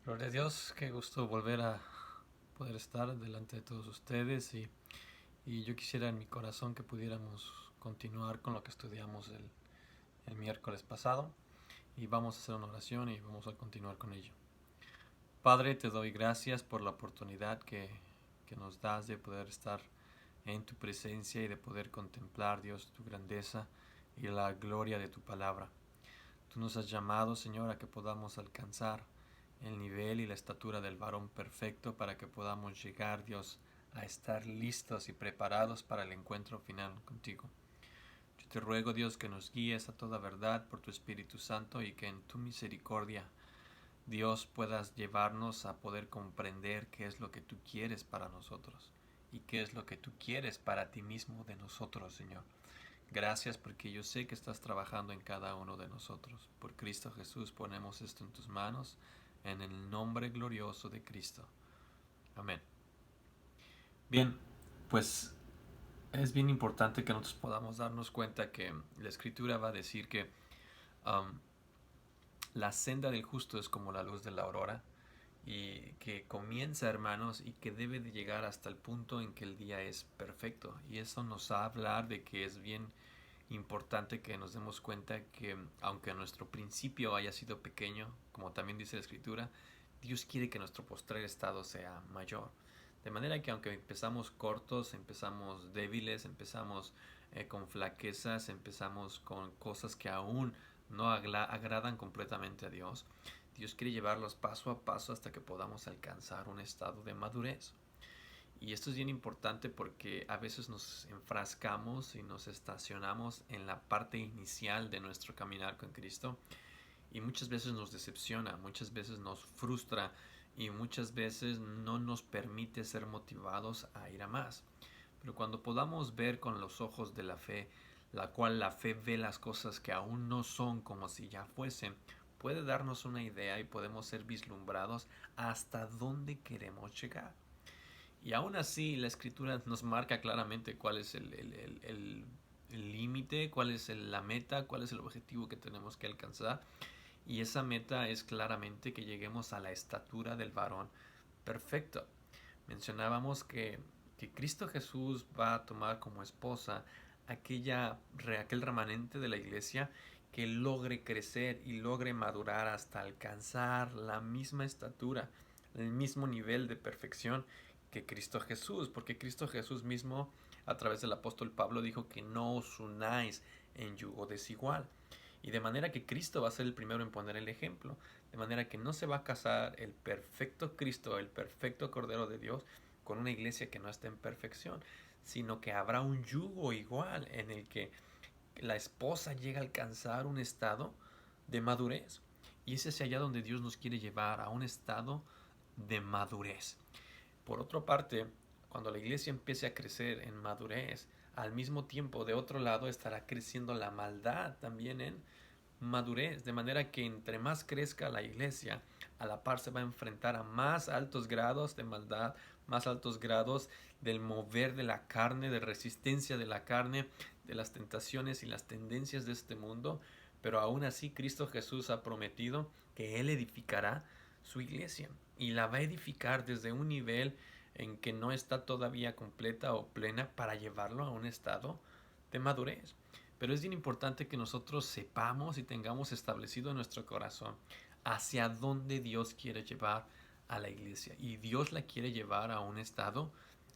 Gloria a Dios, qué gusto volver a poder estar delante de todos ustedes y yo quisiera en mi corazón que pudiéramos continuar con lo que estudiamos el miércoles pasado y vamos a hacer una oración y vamos a continuar con ello. Padre, te doy gracias por la oportunidad que nos das de poder estar en tu presencia y de poder contemplar, Dios, tu grandeza y la gloria de tu palabra. Tú nos has llamado, Señor, a que podamos alcanzar el nivel y la estatura del varón perfecto para que podamos llegar, Dios, a estar listos y preparados para el encuentro final contigo. Yo te ruego, Dios, que nos guíes a toda verdad por tu Espíritu Santo y que en tu misericordia, Dios, puedas llevarnos a poder comprender qué es lo que tú quieres para nosotros y qué es lo que tú quieres para ti mismo de nosotros, Señor. Gracias porque yo sé que estás trabajando en cada uno de nosotros. Por Cristo Jesús ponemos esto en tus manos, en el nombre glorioso de Cristo. Amén. Bien, pues es bien importante que nosotros podamos darnos cuenta que la Escritura va a decir que um, la senda del justo es como la luz de la aurora y que comienza, hermanos, y que debe de llegar hasta el punto en que el día es perfecto. Y eso nos va a hablar de que es bien importante que nos demos cuenta que aunque nuestro principio haya sido pequeño, como también dice la Escritura, Dios quiere que nuestro postrer estado sea mayor. De manera que aunque empezamos cortos, empezamos débiles, empezamos con flaquezas, empezamos con cosas que aún no agradan completamente a Dios, Dios quiere llevarlos paso a paso hasta que podamos alcanzar un estado de madurez. Y esto es bien importante porque a veces nos enfrascamos y nos estacionamos en la parte inicial de nuestro caminar con Cristo y muchas veces nos decepciona, muchas veces nos frustra y muchas veces no nos permite ser motivados a ir a más. Pero cuando podamos ver con los ojos de la fe, la cual la fe ve las cosas que aún no son como si ya fuesen, puede darnos una idea y podemos ser vislumbrados hasta dónde queremos llegar. Y aún así la escritura nos marca claramente cuál es el límite, cuál es la meta, cuál es el objetivo que tenemos que alcanzar. Y esa meta es claramente que lleguemos a la estatura del varón perfecto. Mencionábamos que Cristo Jesús va a tomar como esposa aquel remanente de la iglesia que logre crecer y logre madurar hasta alcanzar la misma estatura, el mismo nivel de perfección que Cristo Jesús, porque Cristo Jesús mismo a través del apóstol Pablo dijo que no os unáis en yugo desigual. Y de manera que Cristo va a ser el primero en poner el ejemplo. De manera que no se va a casar el perfecto Cristo, el perfecto Cordero de Dios, con una iglesia que no está en perfección, sino que habrá un yugo igual en el que la esposa llega a alcanzar un estado de madurez. Y ese es allá donde Dios nos quiere llevar, a un estado de madurez. Por otra parte, cuando la iglesia empiece a crecer en madurez, al mismo tiempo de otro lado estará creciendo la maldad también en madurez, de manera que entre más crezca la iglesia, a la par se va a enfrentar a más altos grados de maldad, más altos grados del mover de la carne, de resistencia de la carne, de las tentaciones y las tendencias de este mundo, pero aún así Cristo Jesús ha prometido que Él edificará su iglesia y la va a edificar desde un nivel en que no está todavía completa o plena para llevarlo a un estado de madurez. Pero es bien importante que nosotros sepamos y tengamos establecido en nuestro corazón hacia dónde Dios quiere llevar a la iglesia. Y Dios la quiere llevar a un estado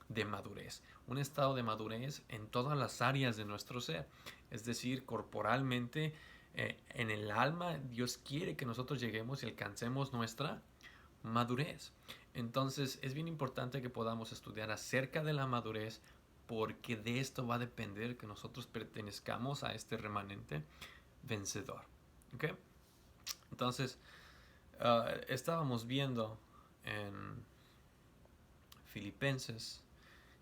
de madurez. Un estado de madurez en todas las áreas de nuestro ser. Es decir, corporalmente, en el alma, Dios quiere que nosotros lleguemos y alcancemos nuestra madurez. Entonces es bien importante que podamos estudiar acerca de la madurez porque de esto va a depender que nosotros pertenezcamos a este remanente vencedor. ¿Okay? Entonces, estábamos viendo en Filipenses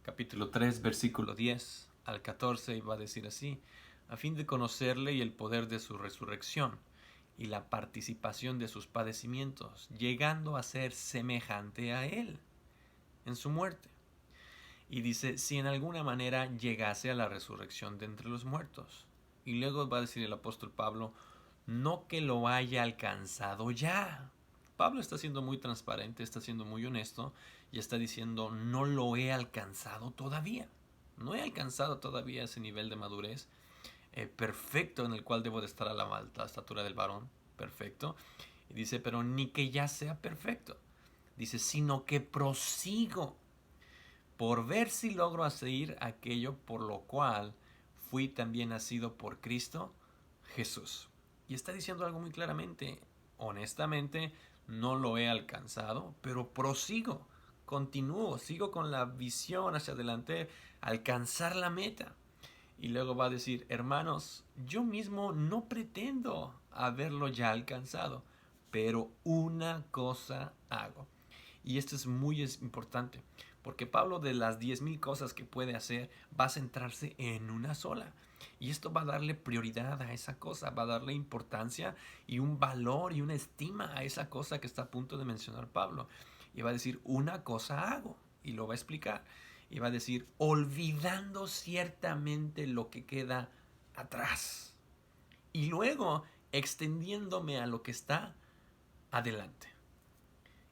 capítulo 3 versículo 10 al 14 y va a decir así: a fin de conocerle y el poder de su resurrección y la participación de sus padecimientos, llegando a ser semejante a él en su muerte. Y dice, si en alguna manera llegase a la resurrección de entre los muertos. Y luego va a decir el apóstol Pablo, no que lo haya alcanzado ya. Pablo está siendo muy transparente, está siendo muy honesto y está diciendo, no lo he alcanzado todavía. No he alcanzado todavía ese nivel de madurez perfecto en el cual debo de estar a la alta estatura del varón. Perfecto. Y dice, pero ni que ya sea perfecto. Dice, sino que prosigo por ver si logro hacer aquello por lo cual fui también nacido por Cristo Jesús. Y está diciendo algo muy claramente. Honestamente, no lo he alcanzado, pero prosigo, continúo, sigo con la visión hacia adelante, alcanzar la meta. Y luego va a decir, hermanos, yo mismo no pretendo haberlo ya alcanzado, pero una cosa hago. Y esto es muy importante, porque Pablo de las 10,000 cosas que puede hacer, va a centrarse en una sola. Y esto va a darle prioridad a esa cosa, va a darle importancia y un valor y una estima a esa cosa que está a punto de mencionar Pablo. Y va a decir, una cosa hago, y lo va a explicar. Y va a decir, olvidando ciertamente lo que queda atrás. Y luego extendiéndome a lo que está adelante.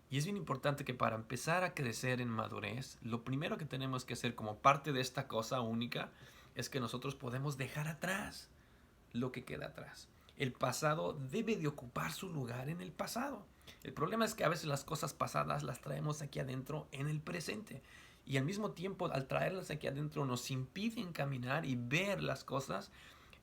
Y es bien importante que para empezar a crecer en madurez, lo primero que tenemos que hacer como parte de esta cosa única es que nosotros podemos dejar atrás lo que queda atrás. El pasado debe de ocupar su lugar en el pasado. El problema es que a veces las cosas pasadas las traemos aquí adentro en el presente. Y al mismo tiempo, al traerlas aquí adentro, nos impiden caminar y ver las cosas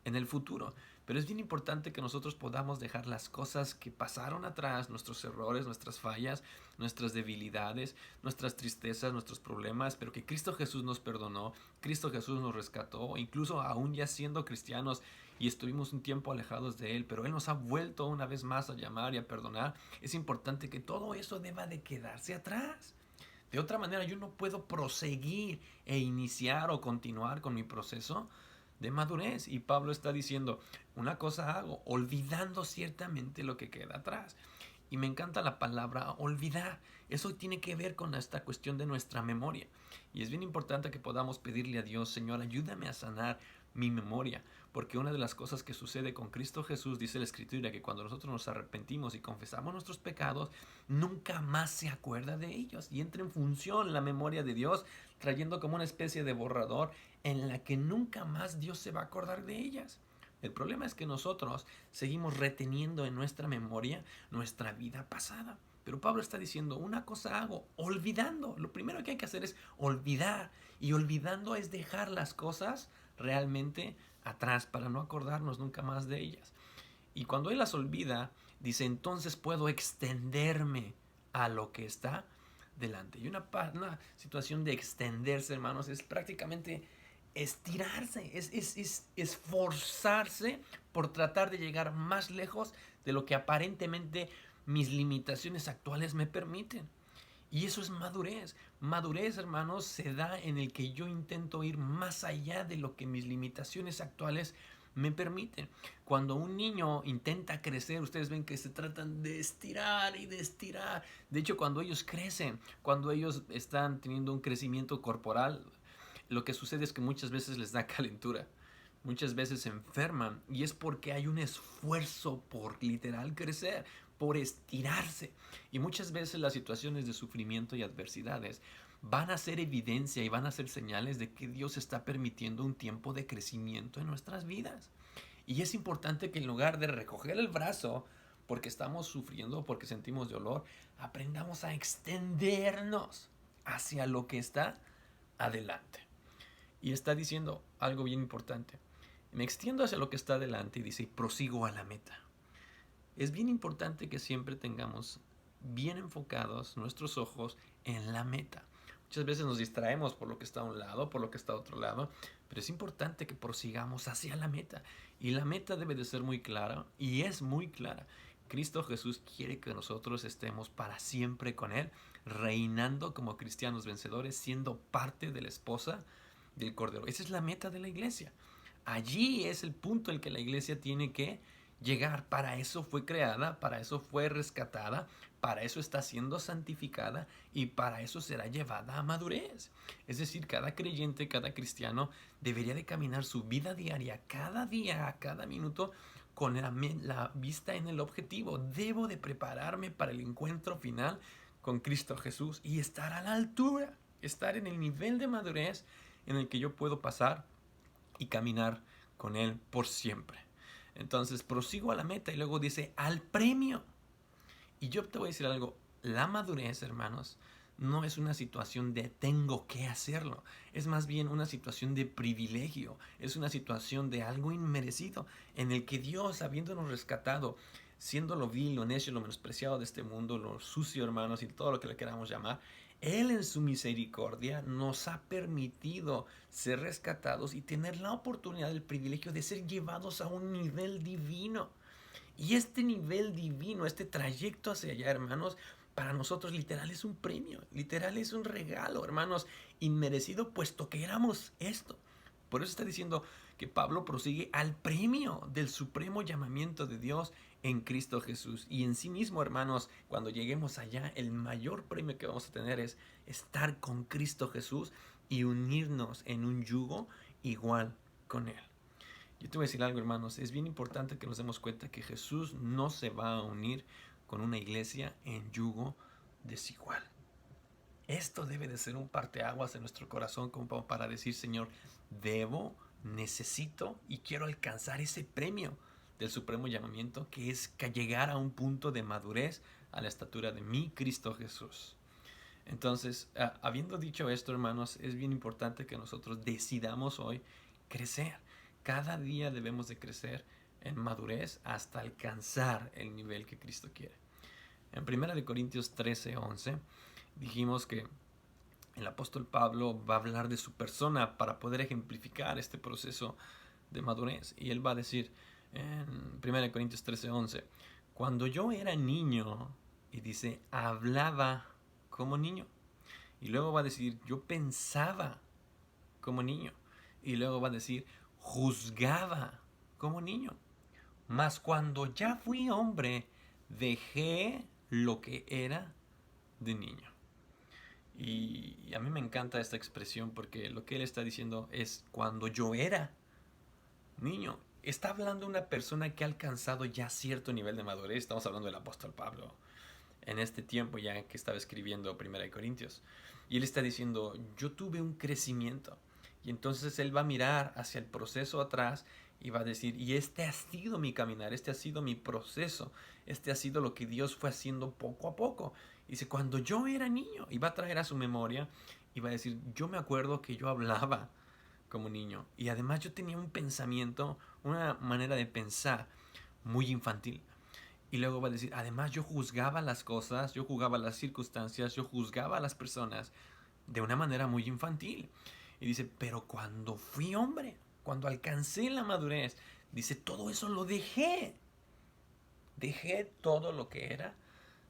en el futuro. Pero es bien importante que nosotros podamos dejar las cosas que pasaron atrás, nuestros errores, nuestras fallas, nuestras debilidades, nuestras tristezas, nuestros problemas, pero que Cristo Jesús nos perdonó, Cristo Jesús nos rescató, incluso aún ya siendo cristianos y estuvimos un tiempo alejados de Él, pero Él nos ha vuelto una vez más a llamar y a perdonar. Es importante que todo eso deba de quedarse atrás. De otra manera, yo no puedo proseguir e iniciar o continuar con mi proceso de madurez. Y Pablo está diciendo, una cosa hago, olvidando ciertamente lo que queda atrás. Y me encanta la palabra olvidar. Eso tiene que ver con esta cuestión de nuestra memoria. Y es bien importante que podamos pedirle a Dios, Señor, ayúdame a sanar mi memoria. Porque una de las cosas que sucede con Cristo Jesús, dice la Escritura, que cuando nosotros nos arrepentimos y confesamos nuestros pecados, nunca más se acuerda de ellos. Y entra en función la memoria de Dios, trayendo como una especie de borrador en la que nunca más Dios se va a acordar de ellas. El problema es que nosotros seguimos reteniendo en nuestra memoria nuestra vida pasada. Pero Pablo está diciendo, una cosa hago, olvidando. Lo primero que hay que hacer es olvidar. Y olvidando es dejar las cosas realmente atrás para no acordarnos nunca más de ellas. Y cuando él las olvida, dice, entonces puedo extenderme a lo que está delante. Y una situación de extenderse, hermanos, es prácticamente estirarse, es esforzarse por tratar de llegar más lejos de lo que aparentemente mis limitaciones actuales me permiten. Y eso es madurez. Madurez, hermanos, se da en el que yo intento ir más allá de lo que mis limitaciones actuales me permiten. Cuando un niño intenta crecer, ustedes ven que se tratan de estirar y de estirar. De hecho, cuando ellos crecen, cuando ellos están teniendo un crecimiento corporal, lo que sucede es que muchas veces les da calentura. Muchas veces se enferman y es porque hay un esfuerzo por literal crecer, por estirarse. Y muchas veces las situaciones de sufrimiento y adversidades van a ser evidencia y van a ser señales de que Dios está permitiendo un tiempo de crecimiento en nuestras vidas. Y es importante que en lugar de recoger el brazo porque estamos sufriendo, porque sentimos dolor, aprendamos a extendernos hacia lo que está adelante. Y está diciendo algo bien importante. Me extiendo hacia lo que está adelante y dice, y prosigo a la meta. Es bien importante que siempre tengamos bien enfocados nuestros ojos en la meta. Muchas veces nos distraemos por lo que está a un lado, por lo que está a otro lado, pero es importante que prosigamos hacia la meta. Y la meta debe de ser muy clara, y es muy clara. Cristo Jesús quiere que nosotros estemos para siempre con Él, reinando como cristianos vencedores, siendo parte de la esposa del Cordero. Esa es la meta de la iglesia. Allí es el punto en que la iglesia tiene que llegar. Para eso fue creada, para eso fue rescatada, para eso está siendo santificada y para eso será llevada a madurez. Es decir, cada creyente, cada cristiano debería de caminar su vida diaria, cada día, a cada minuto, con la vista en el objetivo. Debo de prepararme para el encuentro final con Cristo Jesús y estar a la altura, estar en el nivel de madurez en el que yo puedo pasar y caminar con Él por siempre. Entonces prosigo a la meta y luego dice al premio. Y yo te voy a decir algo, la madurez, hermanos, no es una situación de tengo que hacerlo, es más bien una situación de privilegio, es una situación de algo inmerecido, en el que Dios, habiéndonos rescatado, siendo lo vil, lo necio, lo menospreciado de este mundo, lo sucio, hermanos, y todo lo que le queramos llamar, Él en su misericordia nos ha permitido ser rescatados y tener la oportunidad, el privilegio de ser llevados a un nivel divino. Y este nivel divino, este trayecto hacia allá, hermanos, para nosotros literal es un premio, literal es un regalo, hermanos, inmerecido, puesto que éramos esto. Por eso está diciendo que Pablo prosigue al premio del supremo llamamiento de Dios en Cristo Jesús. Y en sí mismo, hermanos, cuando lleguemos allá, el mayor premio que vamos a tener es estar con Cristo Jesús y unirnos en un yugo igual con Él. Yo te voy a decir algo, hermanos, es bien importante que nos demos cuenta que Jesús no se va a unir con una iglesia en yugo desigual. Esto debe de ser un parteaguas en nuestro corazón como para decir, Señor, debo, necesito y quiero alcanzar ese premio del supremo llamamiento, que es llegar a un punto de madurez a la estatura de mi Cristo Jesús. Entonces, habiendo dicho esto, hermanos, es bien importante que nosotros decidamos hoy crecer. Cada día debemos de crecer en madurez hasta alcanzar el nivel que Cristo quiere. En 1 Corintios 13:11 dijimos que el apóstol Pablo va a hablar de su persona para poder ejemplificar este proceso de madurez. Y él va a decir en 1 Corintios 13:11, cuando yo era niño, y dice, hablaba como niño. Y luego va a decir, yo pensaba como niño. Y luego va a decir, juzgaba como niño. Mas cuando ya fui hombre, dejé lo que era de niño. Y a mí me encanta esta expresión porque lo que él está diciendo es cuando yo era niño. Está hablando una persona que ha alcanzado ya cierto nivel de madurez. Estamos hablando del apóstol Pablo en este tiempo ya que estaba escribiendo 1 Corintios. Y él está diciendo, yo tuve un crecimiento. Y entonces él va a mirar hacia el proceso atrás y va a decir, y este ha sido mi caminar, este ha sido mi proceso, este ha sido lo que Dios fue haciendo poco a poco. Y dice, cuando yo era niño, y va a traer a su memoria y va a decir, yo me acuerdo que yo hablaba como niño. Y además yo tenía un pensamiento, una manera de pensar muy infantil. Y luego va a decir, además yo juzgaba las cosas, yo juzgaba las circunstancias, yo juzgaba a las personas de una manera muy infantil. Y dice, pero cuando fui hombre, cuando alcancé la madurez, dice, todo eso lo dejé. Dejé todo lo que era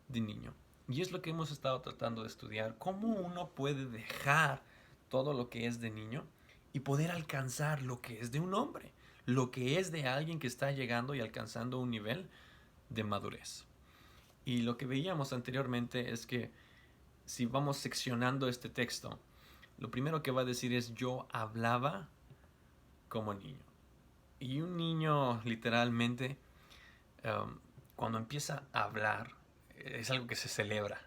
de niño. Y es lo que hemos estado tratando de estudiar, cómo uno puede dejar todo lo que es de niño y poder alcanzar lo que es de un hombre, lo que es de alguien que está llegando y alcanzando un nivel de madurez. Y lo que veíamos anteriormente es que si vamos seccionando este texto, lo primero que va a decir es yo hablaba como niño. Y un niño literalmente cuando empieza a hablar es algo que se celebra.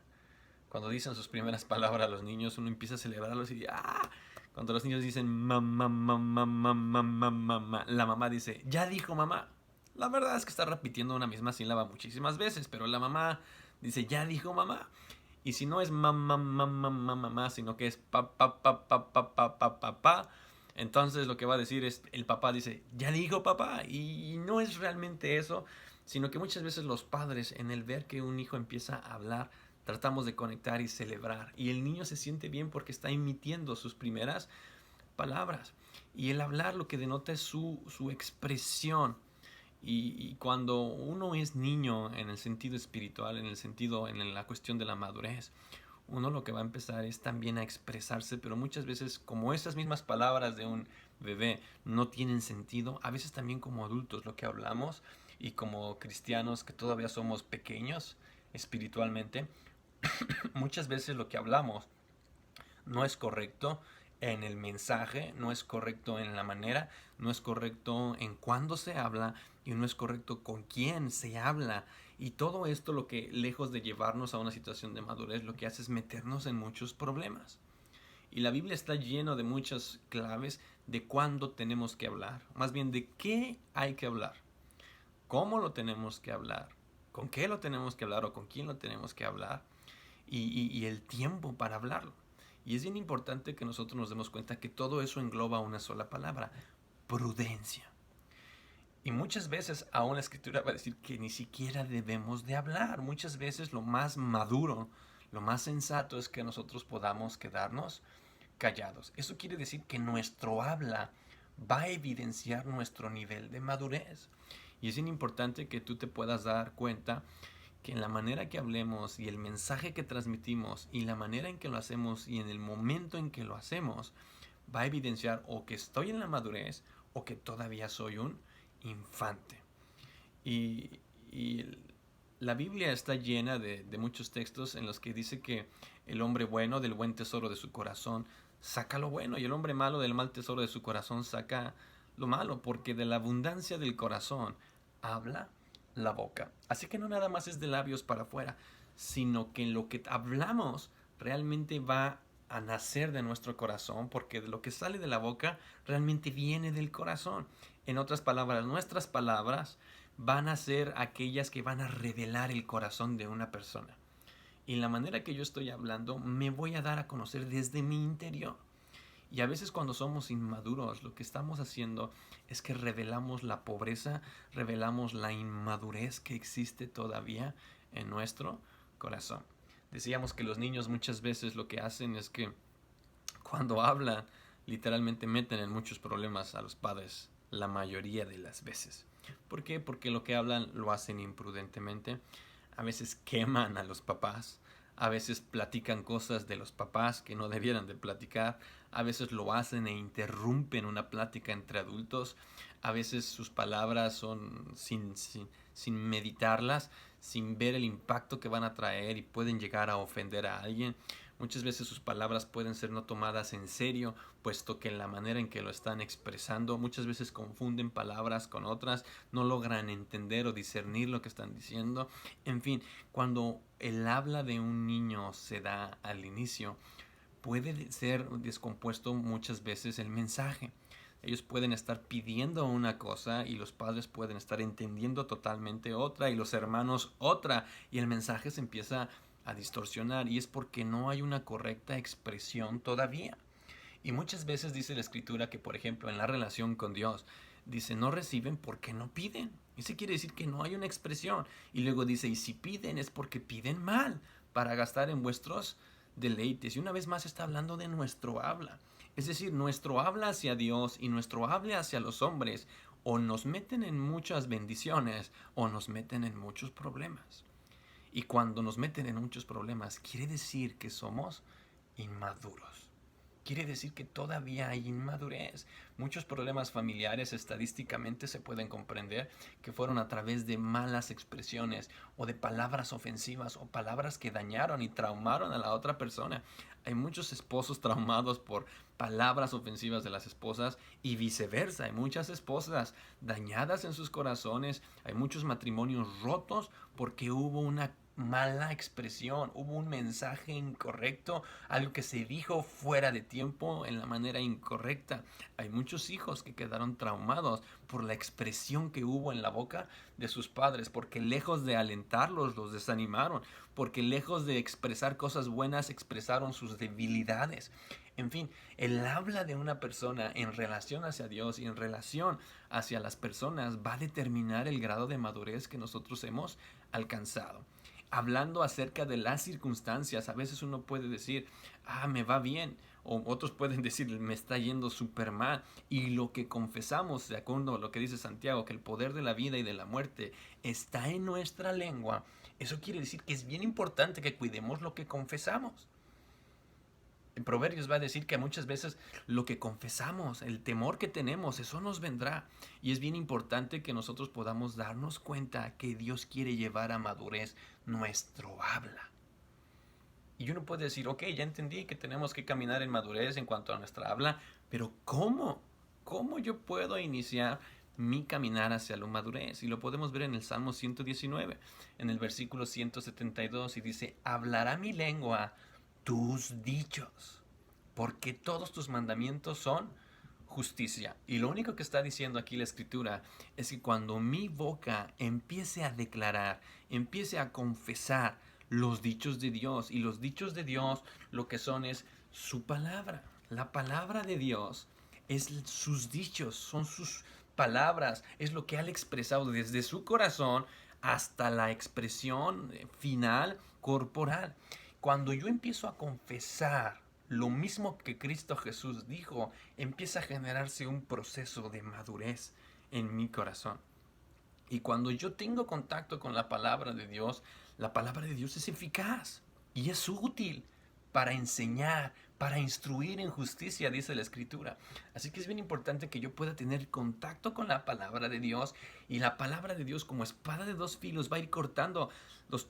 Cuando dicen sus primeras palabras los niños, uno empieza a celebrarlos y ¡ah! Cuando los niños dicen mamá, mamá, mamá, mamá, mamá, la mamá dice, ya dijo mamá. La verdad es que está repitiendo una misma sílaba muchísimas veces, pero la mamá dice, ya dijo mamá. Y si no es mamá, mamá, mamá, mamá, sino que es pa, pa, pa, pa, pa, pa, pa, pa, pa, entonces lo que va a decir es, el papá dice, ya dijo papá. Y no es realmente eso, sino que muchas veces los padres, en el ver que un hijo empieza a hablar, tratamos de conectar y celebrar. Y el niño se siente bien porque está emitiendo sus primeras palabras. Y el hablar lo que denota es su expresión. Y cuando uno es niño en el sentido espiritual, en el sentido, en la cuestión de la madurez, uno lo que va a empezar es también a expresarse, pero muchas veces como esas mismas palabras de un bebé no tienen sentido, a veces también como adultos lo que hablamos y como cristianos que todavía somos pequeños espiritualmente, muchas veces lo que hablamos no es correcto en el mensaje, no es correcto en la manera, no es correcto en cuándo se habla y no es correcto con quién se habla. Y todo esto, lo que lejos de llevarnos a una situación de madurez, lo que hace es meternos en muchos problemas. Y la Biblia está lleno de muchas claves de cuándo tenemos que hablar, más bien de qué hay que hablar, cómo lo tenemos que hablar, con qué lo tenemos que hablar o con quién lo tenemos que hablar y el tiempo para hablarlo. Y es bien importante que nosotros nos demos cuenta que todo eso engloba una sola palabra: prudencia. Y muchas veces aún la escritura va a decir que ni siquiera debemos de hablar. Muchas veces lo más maduro, lo más sensato es que nosotros podamos quedarnos callados. Eso quiere decir que nuestro habla va a evidenciar nuestro nivel de madurez. Y es importante que tú te puedas dar cuenta que en la manera que hablemos y el mensaje que transmitimos y la manera en que lo hacemos y en el momento en que lo hacemos va a evidenciar o que estoy en la madurez o que todavía soy un infante. Y, y la Biblia está llena de muchos textos en los que dice que el hombre bueno del buen tesoro de su corazón saca lo bueno y el hombre malo del mal tesoro de su corazón saca lo malo, porque de la abundancia del corazón habla la boca. Así que no nada más es de labios para afuera, sino que en lo que hablamos realmente va a nacer de nuestro corazón, porque de lo que sale de la boca realmente viene del corazón. En otras palabras, nuestras palabras van a ser aquellas que van a revelar el corazón de una persona. Y la manera que yo estoy hablando me voy a dar a conocer desde mi interior. Y a veces cuando somos inmaduros, lo que estamos haciendo es que revelamos la pobreza, revelamos la inmadurez que existe todavía en nuestro corazón. Decíamos que los niños muchas veces lo que hacen es que cuando hablan, literalmente meten en muchos problemas a los padres la mayoría de las veces. ¿Por qué? Porque lo que hablan lo hacen imprudentemente. A veces queman a los papás. A veces platican cosas de los papás que no debieran de platicar. A veces lo hacen e interrumpen una plática entre adultos. A veces sus palabras son sin meditarlas, sin ver el impacto que van a traer y pueden llegar a ofender a alguien. Muchas veces sus palabras pueden ser no tomadas en serio, puesto que la manera en que lo están expresando, muchas veces confunden palabras con otras, no logran entender o discernir lo que están diciendo. En fin, cuando el habla de un niño se da al inicio, puede ser descompuesto muchas veces el mensaje. Ellos pueden estar pidiendo una cosa y los padres pueden estar entendiendo totalmente otra y los hermanos otra, y el mensaje se empieza a distorsionar, y es porque no hay una correcta expresión todavía. Y muchas veces dice la escritura que, por ejemplo, en la relación con Dios, dice, no reciben porque no piden. Eso quiere decir que no hay una expresión. Y luego dice, y si piden es porque piden mal, para gastar en vuestros deleites. Y una vez más está hablando de nuestro habla. Es decir, nuestro habla hacia Dios y nuestro habla hacia los hombres o nos meten en muchas bendiciones o nos meten en muchos problemas. Y cuando nos meten en muchos problemas, quiere decir que somos inmaduros. Quiere decir que todavía hay inmadurez. Muchos problemas familiares estadísticamente se pueden comprender que fueron a través de malas expresiones o de palabras ofensivas o palabras que dañaron y traumaron a la otra persona. Hay muchos esposos traumados por palabras ofensivas de las esposas y viceversa. Hay muchas esposas dañadas en sus corazones. Hay muchos matrimonios rotos porque hubo una mala expresión, hubo un mensaje incorrecto, algo que se dijo fuera de tiempo en la manera incorrecta. Hay muchos hijos que quedaron traumados por la expresión que hubo en la boca de sus padres, porque lejos de alentarlos, los desanimaron, porque lejos de expresar cosas buenas, expresaron sus debilidades. En fin, el habla de una persona en relación hacia Dios y en relación hacia las personas va a determinar el grado de madurez que nosotros hemos alcanzado. Hablando acerca de las circunstancias, a veces uno puede decir, me va bien, o otros pueden decir, me está yendo súper mal, y lo que confesamos, de acuerdo a lo que dice Santiago, que el poder de la vida y de la muerte está en nuestra lengua, eso quiere decir que es bien importante que cuidemos lo que confesamos. En Proverbios va a decir que muchas veces lo que confesamos, el temor que tenemos, eso nos vendrá. Y es bien importante que nosotros podamos darnos cuenta que Dios quiere llevar a madurez nuestro habla. Y uno puede decir, ok, ya entendí que tenemos que caminar en madurez en cuanto a nuestra habla, pero ¿cómo? ¿Cómo yo puedo iniciar mi caminar hacia la madurez? Y lo podemos ver en el Salmo 119, en el versículo 172, y dice, hablará mi lengua tus dichos, porque todos tus mandamientos son justicia. Y lo único que está diciendo aquí la escritura es que cuando mi boca empiece a declarar, empiece a confesar los dichos de Dios, y los dichos de Dios lo que son es su palabra. La palabra de Dios es sus dichos, son sus palabras, es lo que Él ha expresado desde su corazón hasta la expresión final corporal. Cuando yo empiezo a confesar lo mismo que Cristo Jesús dijo, empieza a generarse un proceso de madurez en mi corazón. Y cuando yo tengo contacto con la palabra de Dios es eficaz y es útil para enseñar, para instruir en justicia, dice la Escritura. Así que es bien importante que yo pueda tener contacto con la palabra de Dios, y la palabra de Dios, como espada de dos filos, va a ir cortando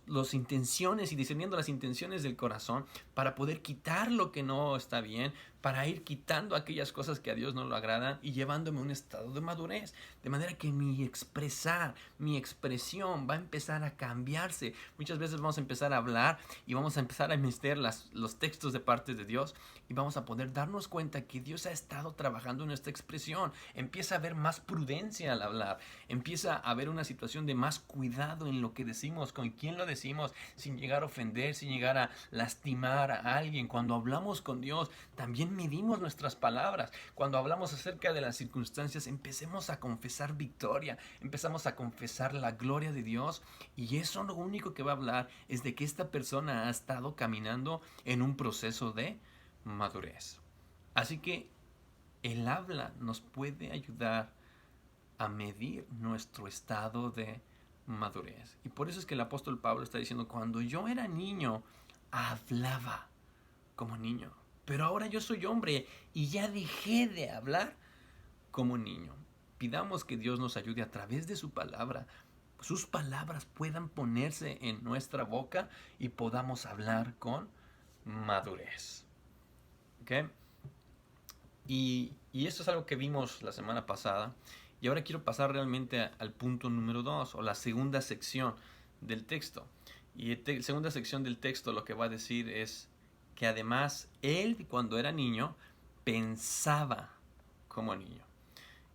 los intenciones y discerniendo las intenciones del corazón para poder quitar lo que no está bien, para ir quitando aquellas cosas que a Dios no lo agradan y llevándome a un estado de madurez. De manera que mi expresar, mi expresión va a empezar a cambiarse. Muchas veces vamos a empezar a hablar y vamos a empezar a meter los textos de parte de Dios, y vamos a poder darnos cuenta que Dios ha estado trabajando en esta expresión. Empieza a haber más prudencia al hablar, empieza a haber una situación de más cuidado en lo que decimos, con quién lo decimos, sin llegar a ofender, sin llegar a lastimar a alguien. Cuando hablamos con Dios, también medimos nuestras palabras. Cuando hablamos acerca de las circunstancias, empecemos a confesar victoria, empezamos a confesar la gloria de Dios, y eso lo único que va a hablar es de que esta persona ha estado caminando en un proceso de madurez. Así que el habla nos puede ayudar a medir nuestro estado de madurez. Y por eso es que el apóstol Pablo está diciendo, cuando yo era niño, hablaba como niño, pero ahora yo soy hombre y ya dejé de hablar como niño. Pidamos que Dios nos ayude a través de su palabra, sus palabras puedan ponerse en nuestra boca y podamos hablar con madurez. ¿Ok? Y esto es algo que vimos la semana pasada. Y ahora quiero pasar realmente al punto número 2, o la segunda sección del texto. Y la segunda sección del texto lo que va a decir es que además él, cuando era niño, pensaba como niño.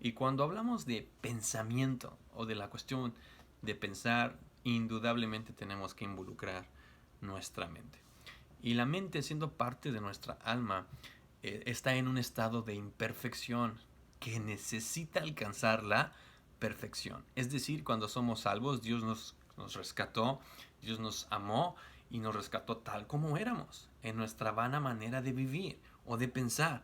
Y cuando hablamos de pensamiento o de la cuestión de pensar, indudablemente tenemos que involucrar nuestra mente. Y la mente, siendo parte de nuestra alma, está en un estado de imperfección que necesita alcanzar la perfección. Es decir, cuando somos salvos, Dios nos rescató, Dios nos amó y nos rescató tal como éramos, en nuestra vana manera de vivir o de pensar.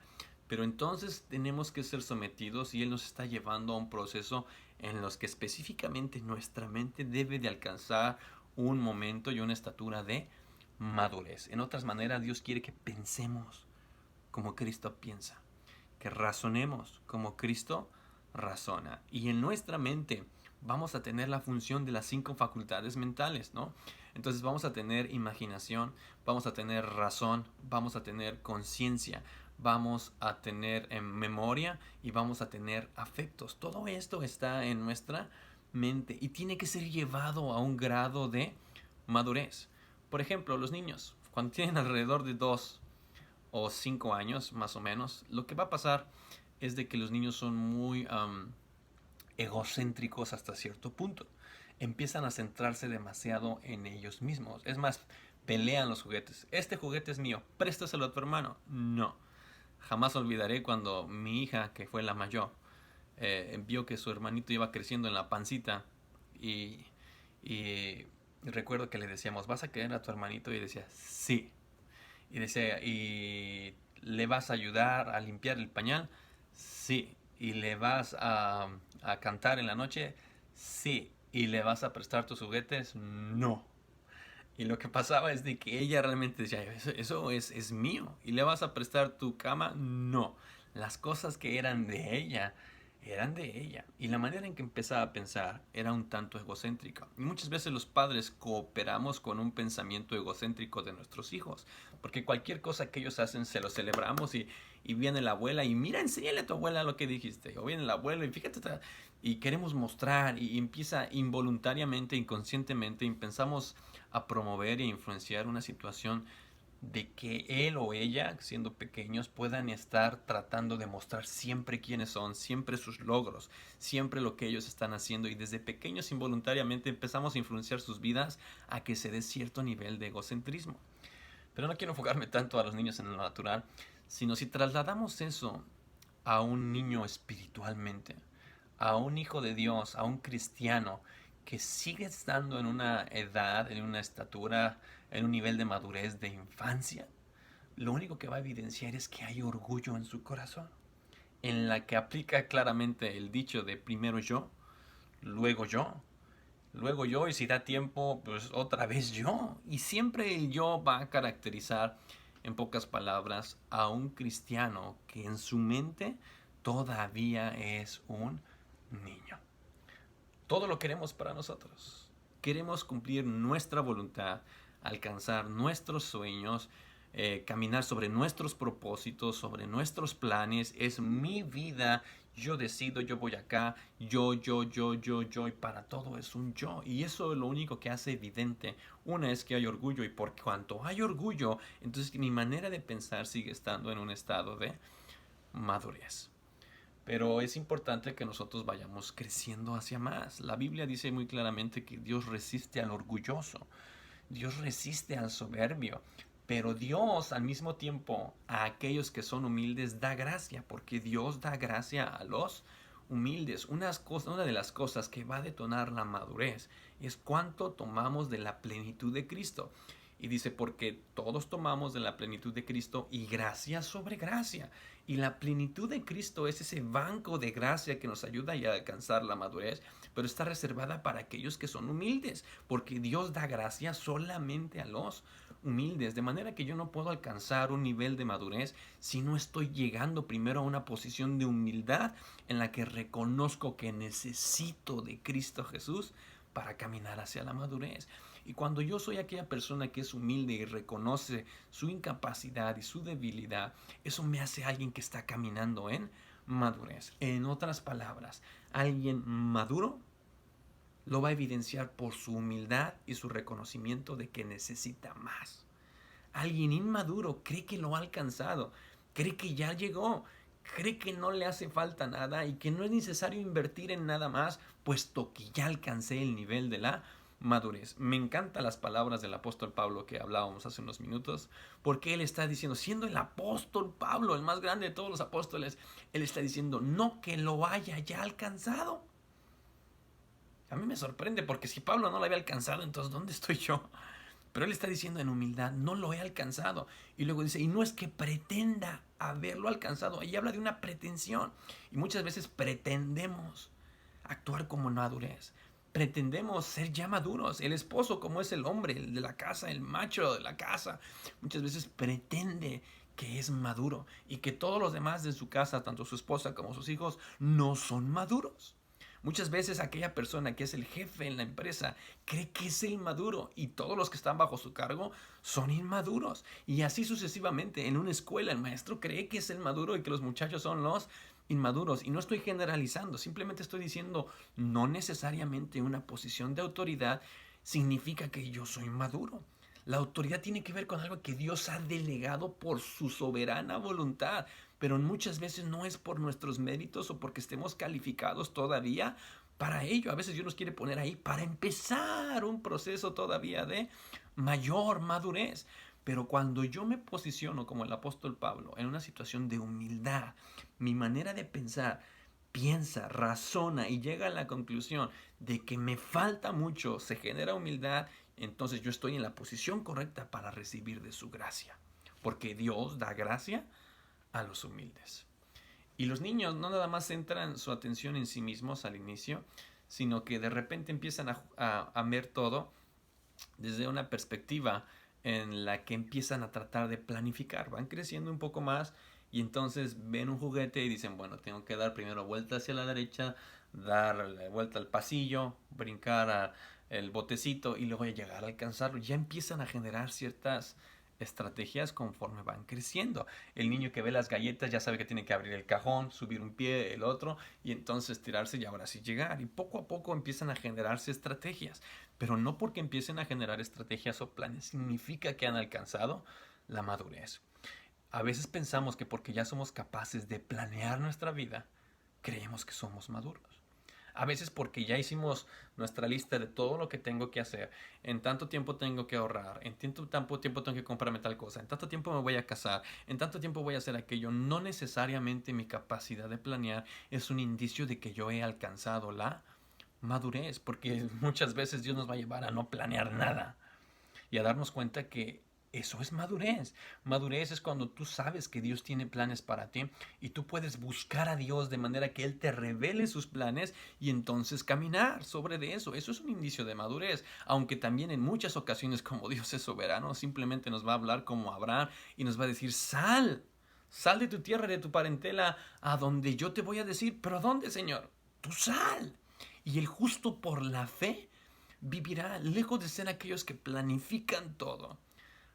Pero entonces tenemos que ser sometidos, y Él nos está llevando a un proceso en los que específicamente nuestra mente debe de alcanzar un momento y una estatura de madurez. En otras maneras, Dios quiere que pensemos como Cristo piensa, que razonemos como Cristo razona. Y en nuestra mente vamos a tener la función de las 5 facultades mentales, ¿no? Entonces vamos a tener imaginación, vamos a tener razón, vamos a tener conciencia, vamos a tener memoria y vamos a tener afectos. Todo esto está en nuestra mente y tiene que ser llevado a un grado de madurez. Por ejemplo, los niños, cuando tienen alrededor de 2 o 5 años más o menos, lo que va a pasar es de que los niños son muy egocéntricos hasta cierto punto. Empiezan a centrarse demasiado en ellos mismos. Es más, pelean los juguetes. Este juguete es mío, préstaselo a tu hermano. No. Jamás olvidaré cuando mi hija, que fue la mayor, vio que su hermanito iba creciendo en la pancita, y recuerdo que le decíamos, ¿vas a querer a tu hermanito? Y decía, sí. Y decía, ¿y le vas a ayudar a limpiar el pañal? Sí. ¿Y le vas a cantar en la noche? Sí. ¿Y le vas a prestar tus juguetes? No. Y lo que pasaba es de que ella realmente decía, eso es mío. ¿Y le vas a prestar tu cama? No. Las cosas que eran de ella eran de ella. Y la manera en que empezaba a pensar era un tanto egocéntrica. Y muchas veces los padres cooperamos con un pensamiento egocéntrico de nuestros hijos. Porque cualquier cosa que ellos hacen se lo celebramos y viene la abuela y mira, enséñale a tu abuela lo que dijiste. O viene el abuelo y fíjate, y queremos mostrar y empieza involuntariamente, inconscientemente, y pensamos a promover e influenciar una situación de que él o ella, siendo pequeños, puedan estar tratando de mostrar siempre quiénes son, siempre sus logros, siempre lo que ellos están haciendo, y desde pequeños involuntariamente empezamos a influenciar sus vidas a que se dé cierto nivel de egocentrismo. Pero no quiero enfocarme tanto a los niños en lo natural, sino si trasladamos eso a un niño espiritualmente, a un hijo de Dios, a un cristiano que sigue estando en una edad, en una estatura, en un nivel de madurez de infancia, lo único que va a evidenciar es que hay orgullo en su corazón, en la que aplica claramente el dicho de primero yo, luego yo, luego yo, y si da tiempo, pues otra vez yo. Y siempre el yo va a caracterizar, en pocas palabras, a un cristiano que en su mente todavía es un niño. Todo lo queremos para nosotros. Queremos cumplir nuestra voluntad, alcanzar nuestros sueños, caminar sobre nuestros propósitos, sobre nuestros planes. Es mi vida, yo decido, yo voy acá, yo, y para todo es un yo. Y eso es lo único que hace evidente. Una es que hay orgullo, y por cuanto hay orgullo, entonces mi manera de pensar sigue estando en un estado de madurez. Pero es importante que nosotros vayamos creciendo hacia más. La Biblia dice muy claramente que Dios resiste al orgulloso, Dios resiste al soberbio, pero Dios al mismo tiempo a aquellos que son humildes da gracia, porque Dios da gracia a los humildes. Una de las cosas que va a detonar la madurez es cuánto tomamos de la plenitud de Cristo. Y dice, porque todos tomamos de la plenitud de Cristo y gracia sobre gracia. Y la plenitud de Cristo es ese banco de gracia que nos ayuda a alcanzar la madurez, pero está reservada para aquellos que son humildes, porque Dios da gracia solamente a los humildes, de manera que yo no puedo alcanzar un nivel de madurez si no estoy llegando primero a una posición de humildad en la que reconozco que necesito de Cristo Jesús para caminar hacia la madurez. Y cuando yo soy aquella persona que es humilde y reconoce su incapacidad y su debilidad, eso me hace alguien que está caminando en madurez. En otras palabras, alguien maduro lo va a evidenciar por su humildad y su reconocimiento de que necesita más. Alguien inmaduro cree que lo ha alcanzado, cree que ya llegó, cree que no le hace falta nada y que no es necesario invertir en nada más, puesto que ya alcancé el nivel de la madurez. Me encantan las palabras del apóstol Pablo que hablábamos hace unos minutos, porque él está diciendo, siendo el apóstol Pablo, el más grande de todos los apóstoles, él está diciendo, no que lo haya ya alcanzado. A mí me sorprende, porque si Pablo no lo había alcanzado, entonces ¿dónde estoy yo? Pero él está diciendo en humildad, no lo he alcanzado. Y luego dice, y no es que pretenda haberlo alcanzado. Ahí habla de una pretensión. Y muchas veces pretendemos actuar como madurez. Pretendemos ser ya maduros. El esposo, como es el hombre, el de la casa, el macho de la casa, muchas veces pretende que es maduro y que todos los demás de su casa, tanto su esposa como sus hijos, no son maduros. Muchas veces aquella persona que es el jefe en la empresa cree que es el maduro y todos los que están bajo su cargo son inmaduros. Y así sucesivamente. En una escuela el maestro cree que es el maduro y que los muchachos son los inmaduros. Y no estoy generalizando, simplemente estoy diciendo, no necesariamente una posición de autoridad significa que yo soy maduro. La autoridad tiene que ver con algo que Dios ha delegado por su soberana voluntad, pero muchas veces no es por nuestros méritos o porque estemos calificados todavía para ello. A veces Dios nos quiere poner ahí para empezar un proceso todavía de mayor madurez. Pero cuando yo me posiciono como el apóstol Pablo en una situación de humildad, mi manera de pensar piensa, razona y llega a la conclusión de que me falta mucho, se genera humildad, entonces yo estoy en la posición correcta para recibir de su gracia. Porque Dios da gracia a los humildes. Y los niños no nada más centran su atención en sí mismos al inicio, sino que de repente empiezan a ver todo desde una perspectiva en la que empiezan a tratar de planificar. Van creciendo un poco más Y entonces ven un juguete y dicen, bueno, tengo que dar primero vuelta hacia la derecha, dar la vuelta al pasillo, brincar el botecito y luego llegar a alcanzarlo. Ya empiezan a generar ciertas estrategias conforme van creciendo. El niño que ve las galletas ya sabe que tiene que abrir el cajón, subir un pie, el otro, y entonces tirarse y ahora sí llegar. Y poco a poco empiezan a generarse estrategias. Pero no porque empiecen a generar estrategias o planes significa que han alcanzado la madurez. A veces pensamos que porque ya somos capaces de planear nuestra vida, creemos que somos maduros. A veces porque ya hicimos nuestra lista de todo lo que tengo que hacer. En tanto tiempo tengo que ahorrar. En tanto tiempo tengo que comprarme tal cosa. En tanto tiempo me voy a casar. En tanto tiempo voy a hacer aquello. No necesariamente mi capacidad de planear es un indicio de que yo he alcanzado la madurez. Porque muchas veces Dios nos va a llevar a no planear nada y a darnos cuenta que eso es madurez. Madurez es cuando tú sabes que Dios tiene planes para ti y tú puedes buscar a Dios de manera que Él te revele sus planes y entonces caminar sobre de eso. Eso es un indicio de madurez, aunque también en muchas ocasiones como Dios es soberano, simplemente nos va a hablar como Abraham y nos va a decir, sal. Sal de tu tierra y de tu parentela a donde yo te voy a decir. ¿Pero a dónde, Señor? Tú sal. Y el justo por la fe vivirá lejos de ser aquellos que planifican todo.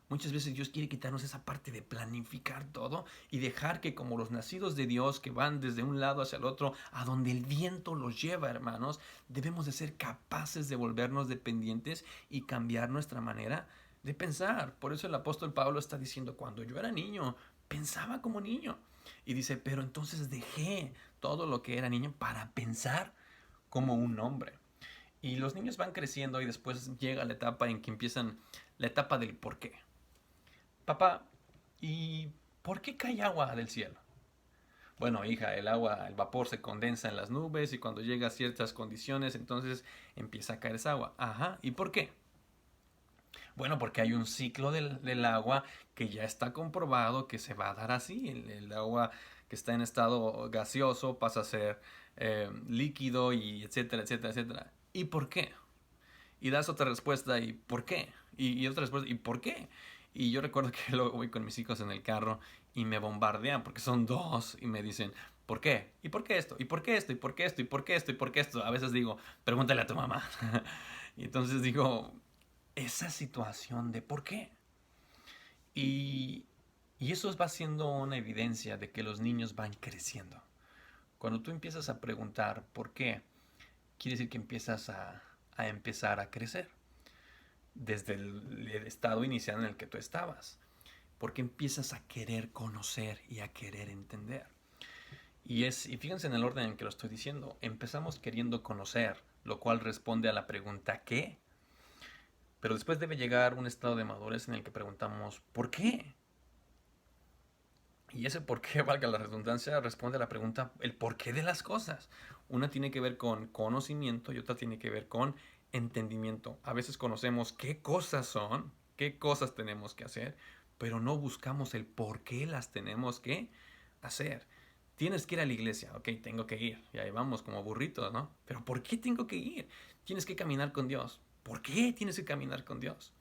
Muchas veces Dios quiere quitarnos esa parte de planificar todo y dejar que como los nacidos de Dios que van desde un lado hacia el otro, a donde el viento los lleva, hermanos, debemos de ser capaces de volvernos dependientes y cambiar nuestra manera de pensar. Por eso el apóstol Pablo está diciendo, cuando yo era niño, pensaba como niño. Y dice, pero entonces dejé todo lo que era niño para pensar como un hombre. Y los niños van creciendo y después llega la etapa en que empiezan la etapa del por qué. Papá, ¿y por qué cae agua del cielo? Bueno, hija, el agua, el vapor se condensa en las nubes y cuando llega a ciertas condiciones, entonces empieza a caer esa agua. Ajá, ¿y por qué? Bueno, porque hay un ciclo del agua que ya está comprobado que se va a dar así. El agua que está en estado gaseoso pasa a ser líquido y etcétera, etcétera, etcétera. ¿Y por qué? Y das otra respuesta y ¿por qué? Y otra respuesta y ¿por qué? Y yo recuerdo que luego voy con mis hijos en el carro y me bombardean porque son dos y me dicen ¿por qué? ¿Y por qué esto? ¿Y por qué esto? ¿Y por qué esto? ¿Y por qué esto? ¿Y por qué esto? A veces digo, pregúntale a tu mamá. Y entonces digo, esa situación de ¿por qué? Y, y eso va siendo una evidencia de que los niños van creciendo. Cuando tú empiezas a preguntar ¿por qué? Quiere decir que empiezas a empezar a crecer desde el estado inicial en el que tú estabas. Porque empiezas a querer conocer y a querer entender. Y fíjense en el orden en que lo estoy diciendo. Empezamos queriendo conocer, lo cual responde a la pregunta ¿qué? Pero después debe llegar un estado de madurez en el que preguntamos ¿por qué? Y ese por qué, valga la redundancia, responde a la pregunta el por qué de las cosas. Una tiene que ver con conocimiento y otra tiene que ver con entendimiento. A veces conocemos qué cosas son, qué cosas tenemos que hacer, pero no buscamos el por qué las tenemos que hacer. Tienes que ir a la iglesia, ok, tengo que ir. Y ahí vamos como burritos, ¿no? Pero ¿por qué tengo que ir? Tienes que caminar con Dios. ¿Por qué tienes que caminar con Dios?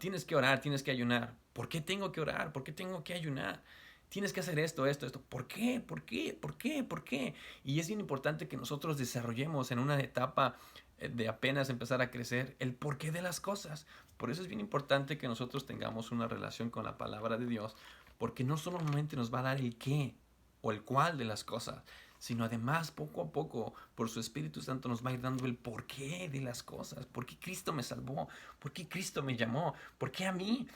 Tienes que orar, tienes que ayunar. ¿Por qué tengo que orar? ¿Por qué tengo que ayunar? Tienes que hacer esto, esto, esto. ¿Por qué? ¿Por qué? ¿Por qué? ¿Por qué? Y es bien importante que nosotros desarrollemos en una etapa de apenas empezar a crecer el porqué de las cosas. Por eso es bien importante que nosotros tengamos una relación con la palabra de Dios, porque no solamente nos va a dar el qué o el cuál de las cosas, sino además poco a poco por su Espíritu Santo nos va a ir dando el porqué de las cosas. ¿Por qué Cristo me salvó? ¿Por qué Cristo me llamó? ¿Por qué a mí?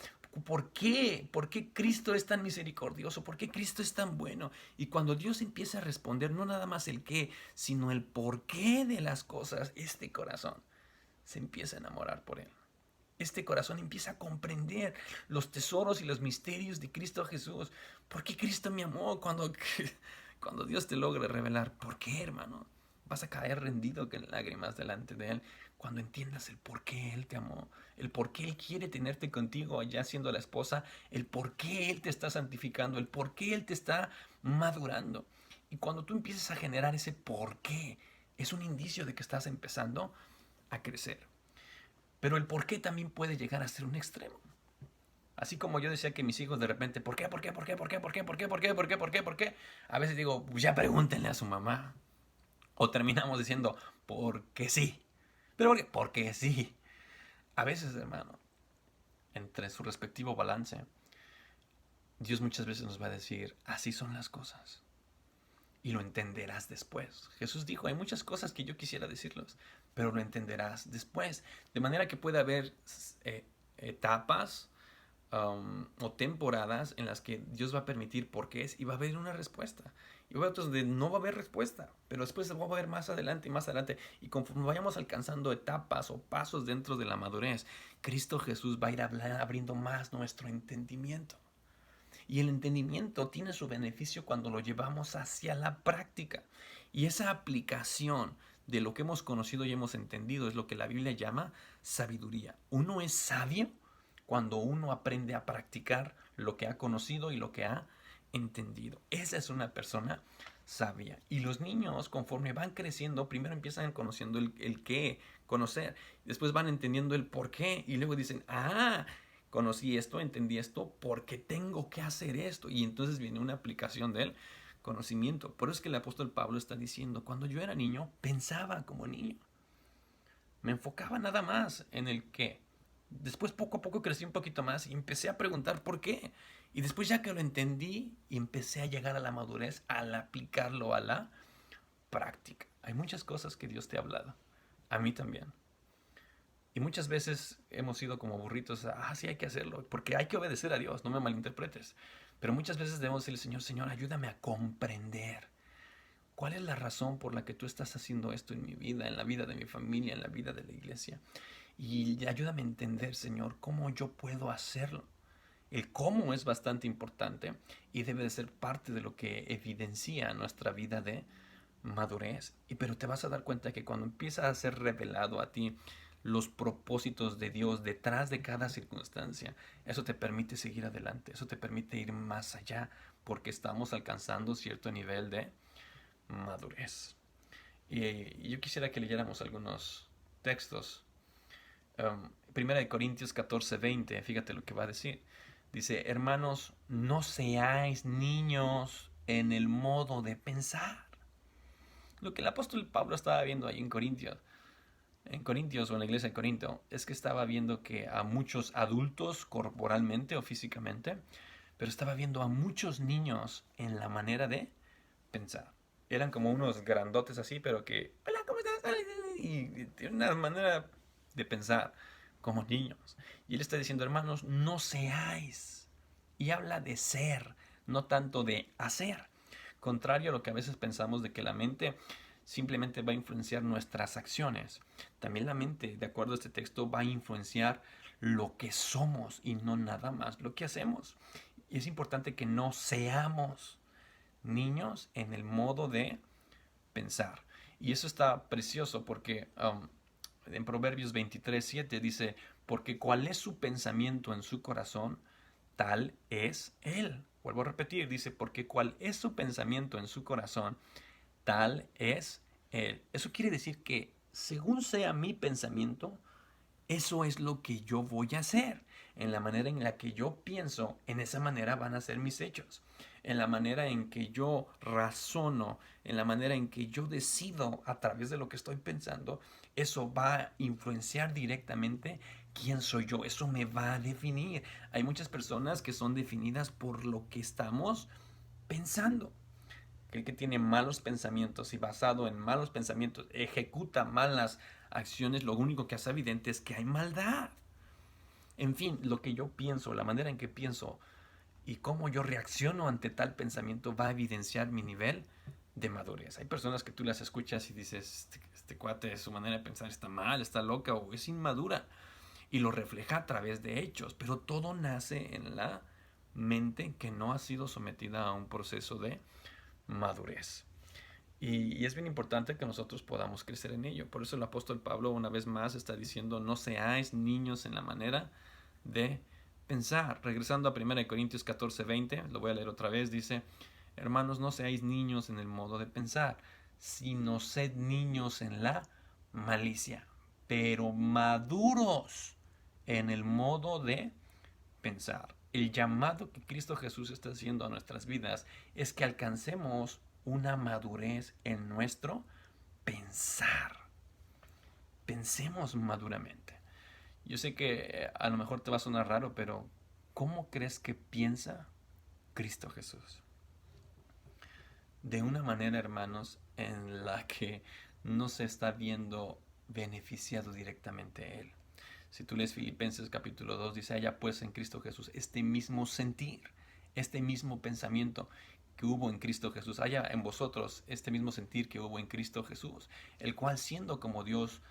¿Por qué? ¿Por qué Cristo es tan misericordioso? ¿Por qué Cristo es tan bueno? Y cuando Dios empieza a responder no nada más el qué, sino el porqué de las cosas, este corazón se empieza a enamorar por Él. Este corazón empieza a comprender los tesoros y los misterios de Cristo Jesús. ¿Por qué Cristo me amó cuando Dios te logre revelar? ¿Por qué, hermano? Vas a caer rendido con lágrimas delante de Él cuando entiendas el por qué Él te amó, el por qué Él quiere tenerte contigo allá siendo la esposa, el por qué Él te está santificando, el por qué Él te está madurando. Y cuando tú empieces a generar ese por qué, es un indicio de que estás empezando a crecer. Pero el por qué también puede llegar a ser un extremo. Así como yo decía que mis hijos de repente, ¿por qué? ¿Por qué? ¿Por qué? ¿Por qué? ¿Por qué? ¿Por qué? ¿Por qué? ¿Por qué? ¿Por qué? ¿Por qué? A veces digo, pues ya pregúntenle a su mamá. O terminamos diciendo, porque sí. ¿Pero por qué? Porque sí. A veces, hermano, entre su respectivo balance, Dios muchas veces nos va a decir, así son las cosas. Y lo entenderás después. Jesús dijo, hay muchas cosas que yo quisiera decirlos, pero lo entenderás después. De manera que puede haber etapas o temporadas en las que Dios va a permitir porqués y va a haber una respuesta. Y va a haber otros donde no va a haber respuesta, pero después va a haber más adelante y más adelante. Y conforme vayamos alcanzando etapas o pasos dentro de la madurez, Cristo Jesús va a ir abriendo más nuestro entendimiento. Y el entendimiento tiene su beneficio cuando lo llevamos hacia la práctica. Y esa aplicación de lo que hemos conocido y hemos entendido es lo que la Biblia llama sabiduría. Uno es sabio cuando uno aprende a practicar lo que ha conocido y lo que ha entendido. Esa es una persona sabia. Y los niños, conforme van creciendo, primero empiezan conociendo el qué, conocer. Después van entendiendo el por qué. Y luego dicen, conocí esto, entendí esto, porque tengo que hacer esto. Y entonces viene una aplicación del conocimiento. Por eso es que el apóstol Pablo está diciendo, cuando yo era niño, pensaba como niño. Me enfocaba nada más en el qué. Después poco a poco crecí un poquito más y empecé a preguntar por qué. Y después ya que lo entendí y empecé a llegar a la madurez al aplicarlo a la práctica. Hay muchas cosas que Dios te ha hablado. A mí también. Y muchas veces hemos sido como burritos, sí hay que hacerlo, porque hay que obedecer a Dios, no me malinterpretes. Pero muchas veces debemos decirle, Señor, Señor, ayúdame a comprender cuál es la razón por la que tú estás haciendo esto en mi vida, en la vida de mi familia, en la vida de la iglesia. Y ayúdame a entender, Señor, cómo yo puedo hacerlo. El cómo es bastante importante y debe de ser parte de lo que evidencia nuestra vida de madurez. Pero te vas a dar cuenta que cuando empieza a ser revelado a ti los propósitos de Dios detrás de cada circunstancia, eso te permite seguir adelante, eso te permite ir más allá, porque estamos alcanzando cierto nivel de madurez. Y yo quisiera que leyéramos algunos textos. Primera de Corintios 14:20, fíjate lo que va a decir. Dice, hermanos, no seáis niños en el modo de pensar. Lo que el apóstol Pablo estaba viendo ahí en Corintios o en la iglesia de Corinto, es que estaba viendo que a muchos adultos corporalmente o físicamente, pero estaba viendo a muchos niños en la manera de pensar. Eran como unos grandotes así, pero que, hola, ¿cómo estás? Y tienen una manera de pensar como niños. Y él está diciendo, hermanos, no seáis. Y habla de ser, no tanto de hacer. Contrario a lo que a veces pensamos de que la mente simplemente va a influenciar nuestras acciones. También la mente, de acuerdo a este texto, va a influenciar lo que somos y no nada más lo que hacemos. Y es importante que no seamos niños en el modo de pensar. Y eso está precioso porque en Proverbios 23:7 dice, porque cuál es su pensamiento en su corazón, tal es él. Vuelvo a repetir, dice, porque cuál es su pensamiento en su corazón, tal es él. Eso quiere decir que según sea mi pensamiento, eso es lo que yo voy a hacer. En la manera en la que yo pienso, en esa manera van a ser mis hechos. En la manera en que yo razono, en la manera en que yo decido a través de lo que estoy pensando, eso va a influenciar directamente quién soy yo. Eso me va a definir. Hay muchas personas que son definidas por lo que estamos pensando. El que tiene malos pensamientos y basado en malos pensamientos ejecuta malas acciones, lo único que hace evidente es que hay maldad. En fin, lo que yo pienso, la manera en que pienso y cómo yo reacciono ante tal pensamiento va a evidenciar mi nivel de madurez. Hay personas que tú las escuchas y dices, este cuate, su manera de pensar está mal, está loca o es inmadura. Y lo refleja a través de hechos, pero todo nace en la mente que no ha sido sometida a un proceso de madurez. Y es bien importante que nosotros podamos crecer en ello. Por eso el apóstol Pablo una vez más está diciendo, no seáis niños en la manera de pensar. Regresando a 1 Corintios 14:20, lo voy a leer otra vez, dice, hermanos, no seáis niños en el modo de pensar, sino sed niños en la malicia, pero maduros en el modo de pensar. El llamado que Cristo Jesús está haciendo a nuestras vidas es que alcancemos una madurez en nuestro pensar. Pensemos maduramente. Yo sé que a lo mejor te va a sonar raro, pero ¿cómo crees que piensa Cristo Jesús? De una manera, hermanos, en la que no se está viendo beneficiado directamente Él. Si tú lees Filipenses capítulo 2, dice, haya pues en Cristo Jesús este mismo sentir, este mismo pensamiento que hubo en Cristo Jesús, haya en vosotros este mismo sentir que hubo en Cristo Jesús, el cual siendo como Dios,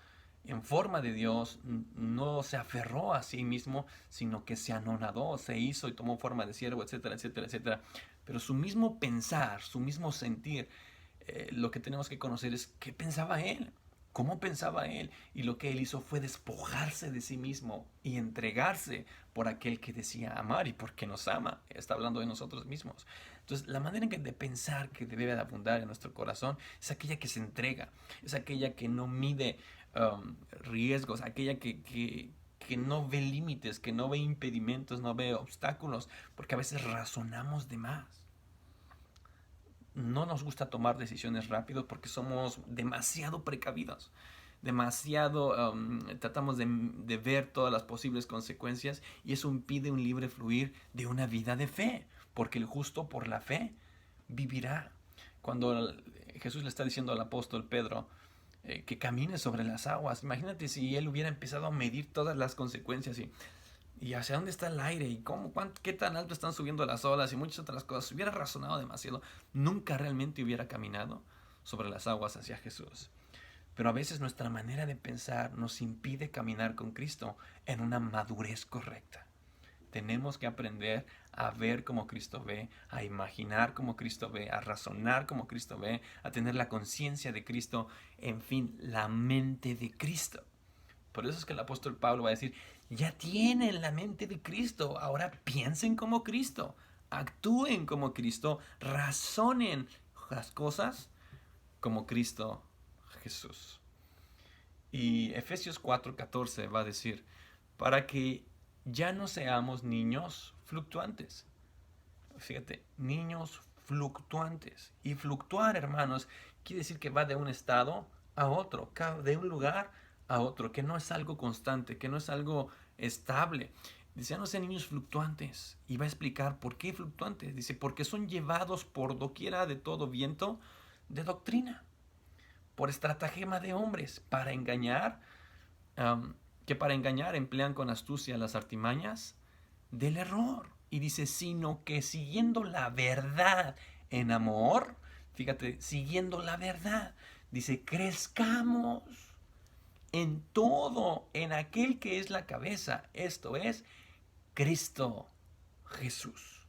en forma de Dios, no se aferró a sí mismo, sino que se anonadó, se hizo y tomó forma de siervo, etcétera, etcétera, etcétera. Pero su mismo pensar, su mismo sentir, lo que tenemos que conocer es qué pensaba Él, cómo pensaba Él. Y lo que Él hizo fue despojarse de sí mismo y entregarse por aquel que decía amar y porque nos ama. Está hablando de nosotros mismos. Entonces, la manera de pensar que debe de abundar en nuestro corazón es aquella que se entrega, es aquella que no mide riesgos, aquella que no ve límites, que no ve impedimentos, no ve obstáculos, porque a veces razonamos de más. No nos gusta tomar decisiones rápido porque somos demasiado precavidos, demasiado tratamos de ver todas las posibles consecuencias y eso impide un libre fluir de una vida de fe, porque el justo por la fe vivirá. Cuando Jesús le está diciendo al apóstol Pedro que camine sobre las aguas, imagínate si él hubiera empezado a medir todas las consecuencias y hacia dónde está el aire y qué tan alto están subiendo las olas y muchas otras cosas. Si hubiera razonado demasiado, nunca realmente hubiera caminado sobre las aguas hacia Jesús. Pero a veces nuestra manera de pensar nos impide caminar con Cristo en una madurez correcta. Tenemos que aprender a ver como Cristo ve, a imaginar como Cristo ve, a razonar como Cristo ve, a tener la conciencia de Cristo, en fin, la mente de Cristo. Por eso es que el apóstol Pablo va a decir, ya tienen la mente de Cristo, ahora piensen como Cristo, actúen como Cristo, razonen las cosas como Cristo Jesús. Y Efesios 4:14 va a decir, para que ya no seamos niños fluctuantes. Fíjate, niños fluctuantes. Y fluctuar, hermanos, quiere decir que va de un estado a otro, de un lugar a otro, que no es algo constante, que no es algo estable. Dice, no sean niños fluctuantes. Y va a explicar por qué fluctuantes. Dice, porque son llevados por doquiera de todo viento de doctrina, por estratagema de hombres, para engañar, que para engañar emplean con astucia las artimañas del error. Y dice, sino que siguiendo la verdad en amor, fíjate, siguiendo la verdad, dice, crezcamos en todo, en aquel que es la cabeza, esto es Cristo Jesús.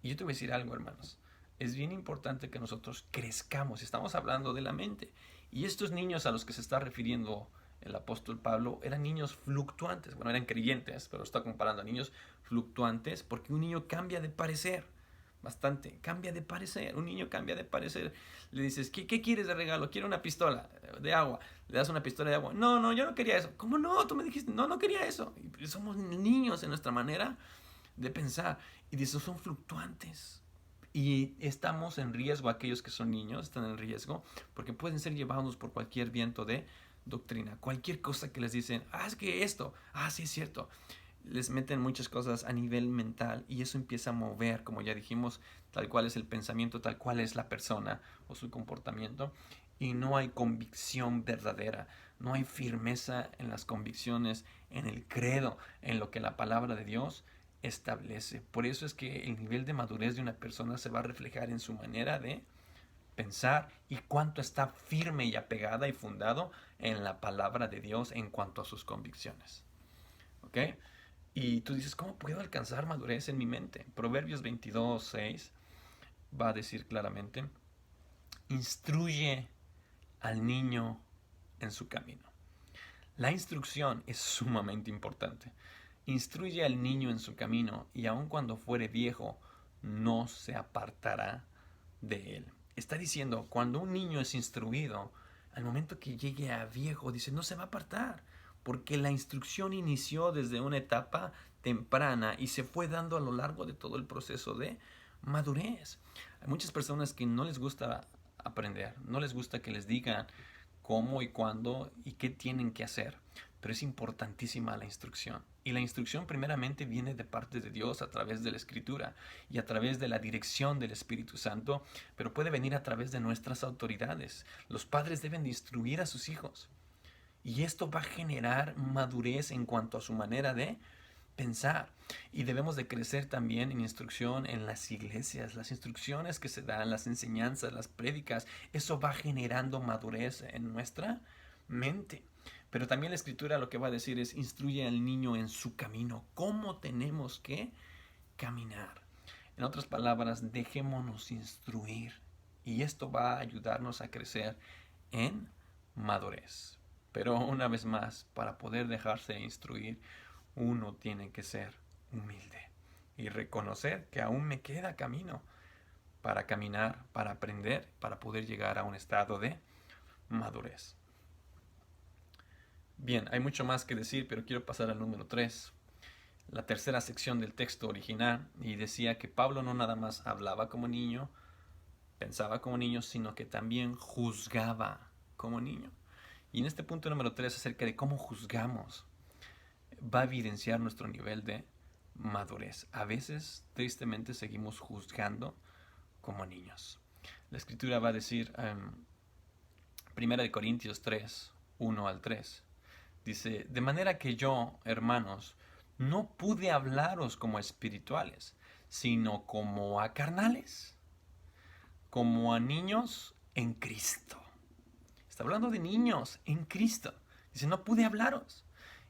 Y yo te voy a decir algo, hermanos, es bien importante que nosotros crezcamos, estamos hablando de la mente, y estos niños a los que se está refiriendo el apóstol Pablo eran niños fluctuantes, bueno, eran creyentes, pero está comparando a niños fluctuantes porque un niño cambia de parecer, bastante, cambia de parecer, un niño cambia de parecer, le dices, ¿qué quieres de regalo? Quiero una pistola de agua, le das una pistola de agua, no, yo no quería eso, ¿cómo no? Tú me dijiste, no quería eso, y somos niños en nuestra manera de pensar, y dice, son fluctuantes, y estamos en riesgo, aquellos que son niños están en riesgo, porque pueden ser llevados por cualquier viento de doctrina, cualquier cosa que les dicen, es que esto, sí es cierto, les meten muchas cosas a nivel mental y eso empieza a mover, como ya dijimos, tal cual es el pensamiento, tal cual es la persona o su comportamiento, y no hay convicción verdadera, no hay firmeza en las convicciones, en el credo, en lo que la palabra de Dios establece. Por eso es que el nivel de madurez de una persona se va a reflejar en su manera de pensar y cuánto está firme y apegada y fundado en la palabra de Dios en cuanto a sus convicciones. ¿Ok? Y tú dices, ¿cómo puedo alcanzar madurez en mi mente? Proverbios 22:6 va a decir claramente, instruye al niño en su camino. La instrucción es sumamente importante. Instruye al niño en su camino y aun cuando fuere viejo, no se apartará de él. Está diciendo, cuando un niño es instruido, al momento que llegue a viejo, dice, no se va a apartar. porque la instrucción inició desde una etapa temprana y se fue dando a lo largo de todo el proceso de madurez. Hay muchas personas que no les gusta aprender, no les gusta que les digan cómo y cuándo y qué tienen que hacer, pero es importantísima la instrucción. Y la instrucción primeramente viene de parte de Dios a través de la Escritura y a través de la dirección del Espíritu Santo, pero puede venir a través de nuestras autoridades. Los padres deben de instruir a sus hijos y esto va a generar madurez en cuanto a su manera de pensar. Y debemos de crecer también en instrucción en las iglesias, las instrucciones que se dan, las enseñanzas, las prédicas, eso va generando madurez en nuestra mente. Pero también la Escritura lo que va a decir es: instruye al niño en su camino, cómo tenemos que caminar. En otras palabras, dejémonos instruir y esto va a ayudarnos a crecer en madurez. Pero una vez más, para poder dejarse instruir, uno tiene que ser humilde y reconocer que aún me queda camino para caminar, para aprender, para poder llegar a un estado de madurez. Bien, hay mucho más que decir, pero quiero pasar al número 3, la tercera sección del texto original, y decía que Pablo no nada más hablaba como niño, pensaba como niño, sino que también juzgaba como niño. Y en este punto número 3, acerca de cómo juzgamos, va a evidenciar nuestro nivel de madurez. A veces, tristemente, seguimos juzgando como niños. La Escritura va a decir, 1 Corintios 3, 1 al 3, dice: de manera que yo, hermanos, no pude hablaros como a espirituales, sino como a carnales, como a niños en Cristo. Está hablando de niños en Cristo. Dice: no pude hablaros.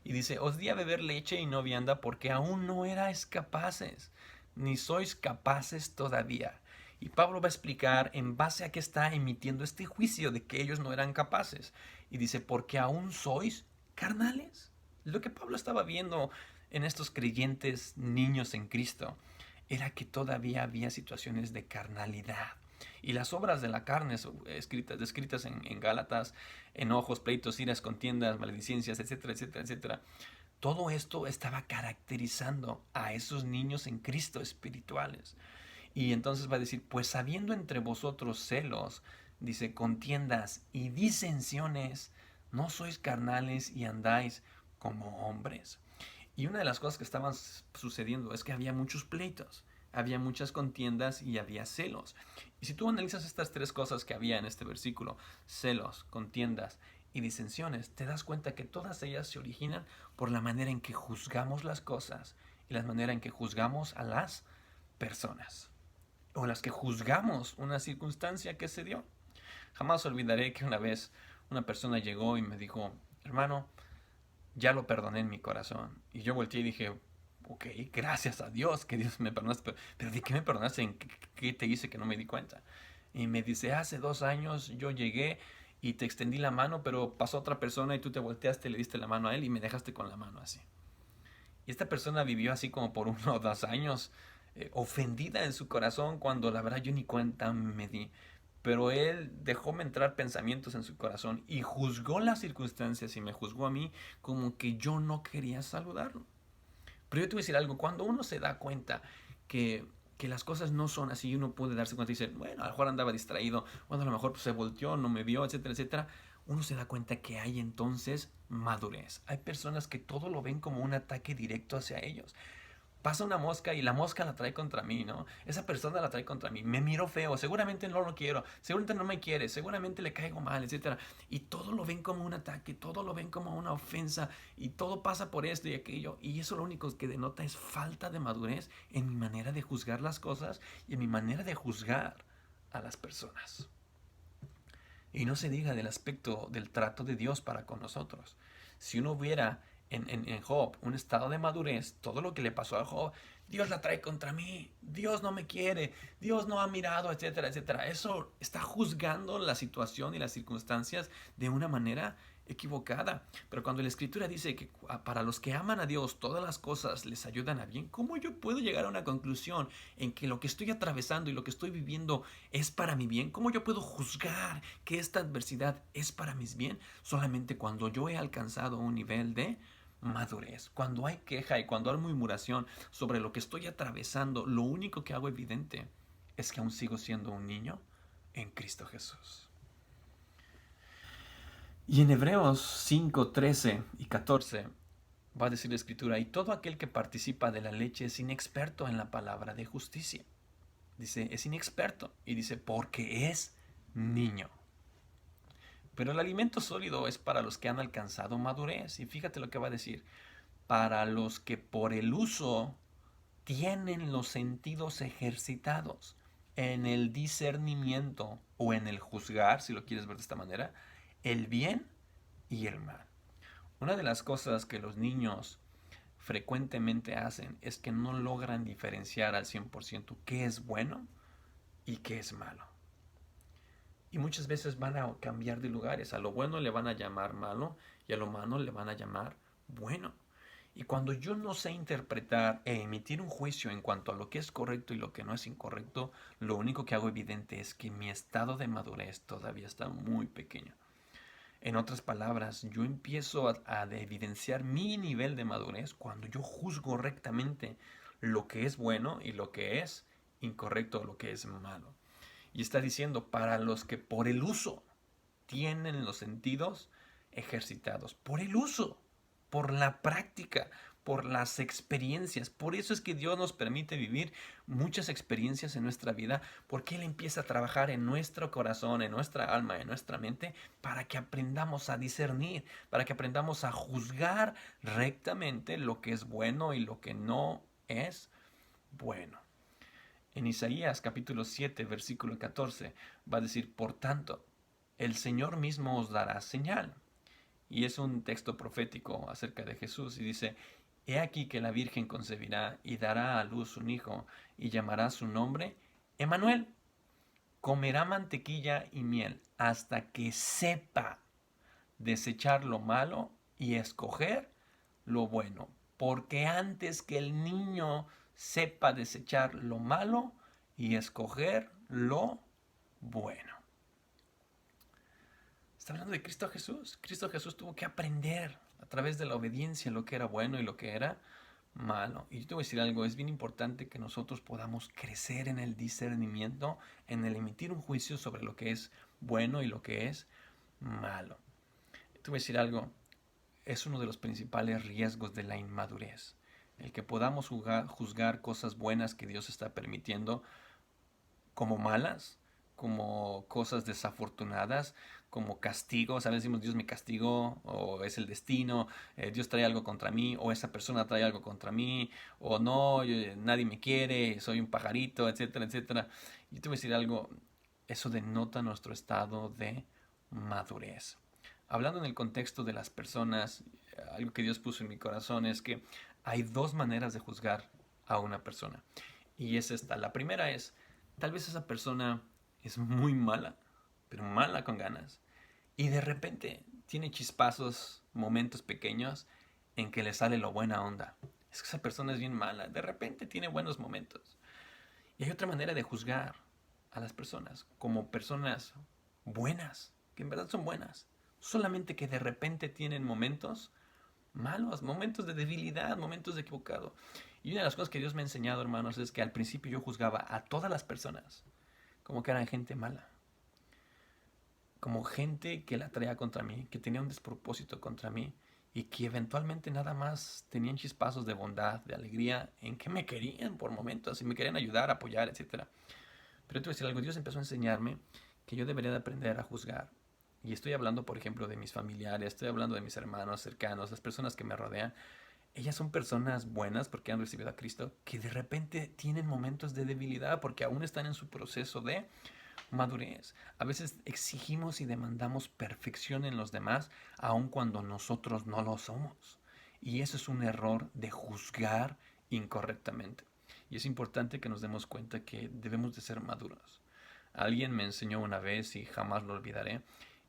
Y dice: os di a beber leche y no vianda porque aún no erais capaces, ni sois capaces todavía. Y Pablo va a explicar en base a qué está emitiendo este juicio de que ellos no eran capaces. Y dice: porque aún sois carnales. Lo que Pablo estaba viendo en estos creyentes niños en Cristo era que todavía había situaciones de carnalidad. Y las obras de la carne descritas en Gálatas: enojos, pleitos, iras, contiendas, maledicencias, etcétera, etcétera, etcétera. Todo esto estaba caracterizando a esos niños en Cristo espirituales. Y entonces va a decir: pues habiendo entre vosotros celos, dice, contiendas y disensiones, no sois carnales y andáis como hombres. Y una de las cosas que estaban sucediendo es que había muchos pleitos, había muchas contiendas y había celos. Y si tú analizas estas tres cosas que había en este versículo, celos, contiendas y disensiones, te das cuenta que todas ellas se originan por la manera en que juzgamos las cosas y la manera en que juzgamos a las personas, o en las que juzgamos una circunstancia que se dio. Jamás olvidaré que una vez una persona llegó y me dijo: hermano, ya lo perdoné en mi corazón. Y yo volteé y dije: ok, gracias a Dios que Dios me perdonaste, pero ¿de qué me perdonaste? ¿En qué te hice que no me di cuenta? Y me dice: hace 2 años yo llegué y te extendí la mano, pero pasó otra persona y tú te volteaste y le diste la mano a él y me dejaste con la mano así. Y esta persona vivió así como por 1 o 2 años, ofendida en su corazón, cuando la verdad yo ni cuenta me di. Pero él dejóme entrar pensamientos en su corazón y juzgó las circunstancias y me juzgó a mí como que yo no quería saludarlo. Pero yo te voy a decir algo: cuando uno se da cuenta que las cosas no son así, uno puede darse cuenta y decir: bueno, a lo mejor andaba distraído, bueno, a lo mejor pues, se volteó, no me vio, etcétera, etcétera. Uno se da cuenta que hay entonces madurez. Hay personas que todo lo ven como un ataque directo hacia ellos. Pasa una mosca y la mosca la trae contra mí, ¿no? Esa persona la trae contra mí, me miró feo, seguramente no lo quiero, seguramente no me quiere, seguramente le caigo mal, etc. Y todo lo ven como un ataque, todo lo ven como una ofensa, y todo pasa por esto y aquello. Y eso lo único que denota es falta de madurez en mi manera de juzgar las cosas y en mi manera de juzgar a las personas. Y no se diga del aspecto del trato de Dios para con nosotros. Si uno viera en Job un estado de madurez, todo lo que le pasó a Job: Dios la trae contra mí, Dios no me quiere, Dios no ha mirado, etcétera, etcétera. Eso está juzgando la situación y las circunstancias de una manera equivocada. Pero cuando la Escritura dice que para los que aman a Dios todas las cosas les ayudan a bien, ¿cómo yo puedo llegar a una conclusión en que lo que estoy atravesando y lo que estoy viviendo es para mi bien? ¿Cómo yo puedo juzgar que esta adversidad es para mi bien? Solamente cuando yo he alcanzado un nivel de madurez. Cuando hay queja y cuando hay murmuración sobre lo que estoy atravesando, lo único que hago evidente es que aún sigo siendo un niño en Cristo Jesús. Y en Hebreos 5, 13 y 14 va a decir la Escritura, y todo aquel que participa de la leche es inexperto en la palabra de justicia. Dice, es inexperto. Y dice, porque es niño. Pero el alimento sólido es para los que han alcanzado madurez. Y fíjate lo que va a decir. Para los que por el uso tienen los sentidos ejercitados en el discernimiento o en el juzgar, si lo quieres ver de esta manera, el bien y el mal. Una de las cosas que los niños frecuentemente hacen es que no logran diferenciar al 100% qué es bueno y qué es malo. Y muchas veces van a cambiar de lugares. A lo bueno le van a llamar malo y a lo malo le van a llamar bueno. Y cuando yo no sé interpretar e emitir un juicio en cuanto a lo que es correcto y lo que no es incorrecto, lo único que hago evidente es que mi estado de madurez todavía está muy pequeño. En otras palabras, yo empiezo a evidenciar mi nivel de madurez cuando yo juzgo rectamente lo que es bueno y lo que es incorrecto o lo que es malo. Y está diciendo, para los que por el uso tienen los sentidos ejercitados, por el uso, por la práctica, por las experiencias. Por eso es que Dios nos permite vivir muchas experiencias en nuestra vida, porque Él empieza a trabajar en nuestro corazón, en nuestra alma, en nuestra mente, para que aprendamos a discernir, para que aprendamos a juzgar rectamente lo que es bueno y lo que no es bueno. En Isaías capítulo 7, versículo 14, va a decir, por tanto, el Señor mismo os dará señal. Y es un texto profético acerca de Jesús y dice, he aquí que la Virgen concebirá y dará a luz un hijo y llamará su nombre Emmanuel. Comerá mantequilla y miel hasta que sepa desechar lo malo y escoger lo bueno. Porque antes que el niño sepa desechar lo malo y escoger lo bueno. Está hablando de Cristo Jesús. Cristo Jesús tuvo que aprender a través de la obediencia lo que era bueno y lo que era malo. Y yo te voy a decir algo, es bien importante que nosotros podamos crecer en el discernimiento, en el emitir un juicio sobre lo que es bueno y lo que es malo. Te voy a decir algo, es uno de los principales riesgos de la inmadurez. El que podamos juzgar cosas buenas que Dios está permitiendo como malas, como cosas desafortunadas, como castigos. A veces decimos Dios me castigó, o es el destino, Dios trae algo contra mí, o esa persona trae algo contra mí, o no, nadie me quiere, soy un pajarito, etcétera, etcétera. Y te voy a decir algo, eso denota nuestro estado de madurez. Hablando en el contexto de las personas, algo que Dios puso en mi corazón es que hay dos maneras de juzgar a una persona. Y es esta. La primera es, tal vez esa persona es muy mala, pero mala con ganas. Y de repente tiene chispazos, momentos pequeños en que le sale lo buena onda. Es que esa persona es bien mala. De repente tiene buenos momentos. Y hay otra manera de juzgar a las personas como personas buenas, que en verdad son buenas. Solamente que de repente tienen momentos malos, momentos de debilidad, momentos de equivocado. Y una de las cosas que Dios me ha enseñado, hermanos, es que al principio yo juzgaba a todas las personas como que eran gente mala, como gente que la traía contra mí, que tenía un despropósito contra mí y que eventualmente nada más tenían chispazos de bondad, de alegría, en que me querían por momentos y me querían ayudar, apoyar, etc. Pero te voy a decir algo, Dios empezó a enseñarme que yo debería de aprender a juzgar. Y estoy hablando, por ejemplo, de mis familiares, estoy hablando de mis hermanos cercanos, las personas que me rodean. Ellas son personas buenas porque han recibido a Cristo, que de repente tienen momentos de debilidad porque aún están en su proceso de madurez. A veces exigimos y demandamos perfección en los demás, aun cuando nosotros no lo somos. Y eso es un error de juzgar incorrectamente. Y es importante que nos demos cuenta que debemos de ser maduros. Alguien me enseñó una vez y jamás lo olvidaré.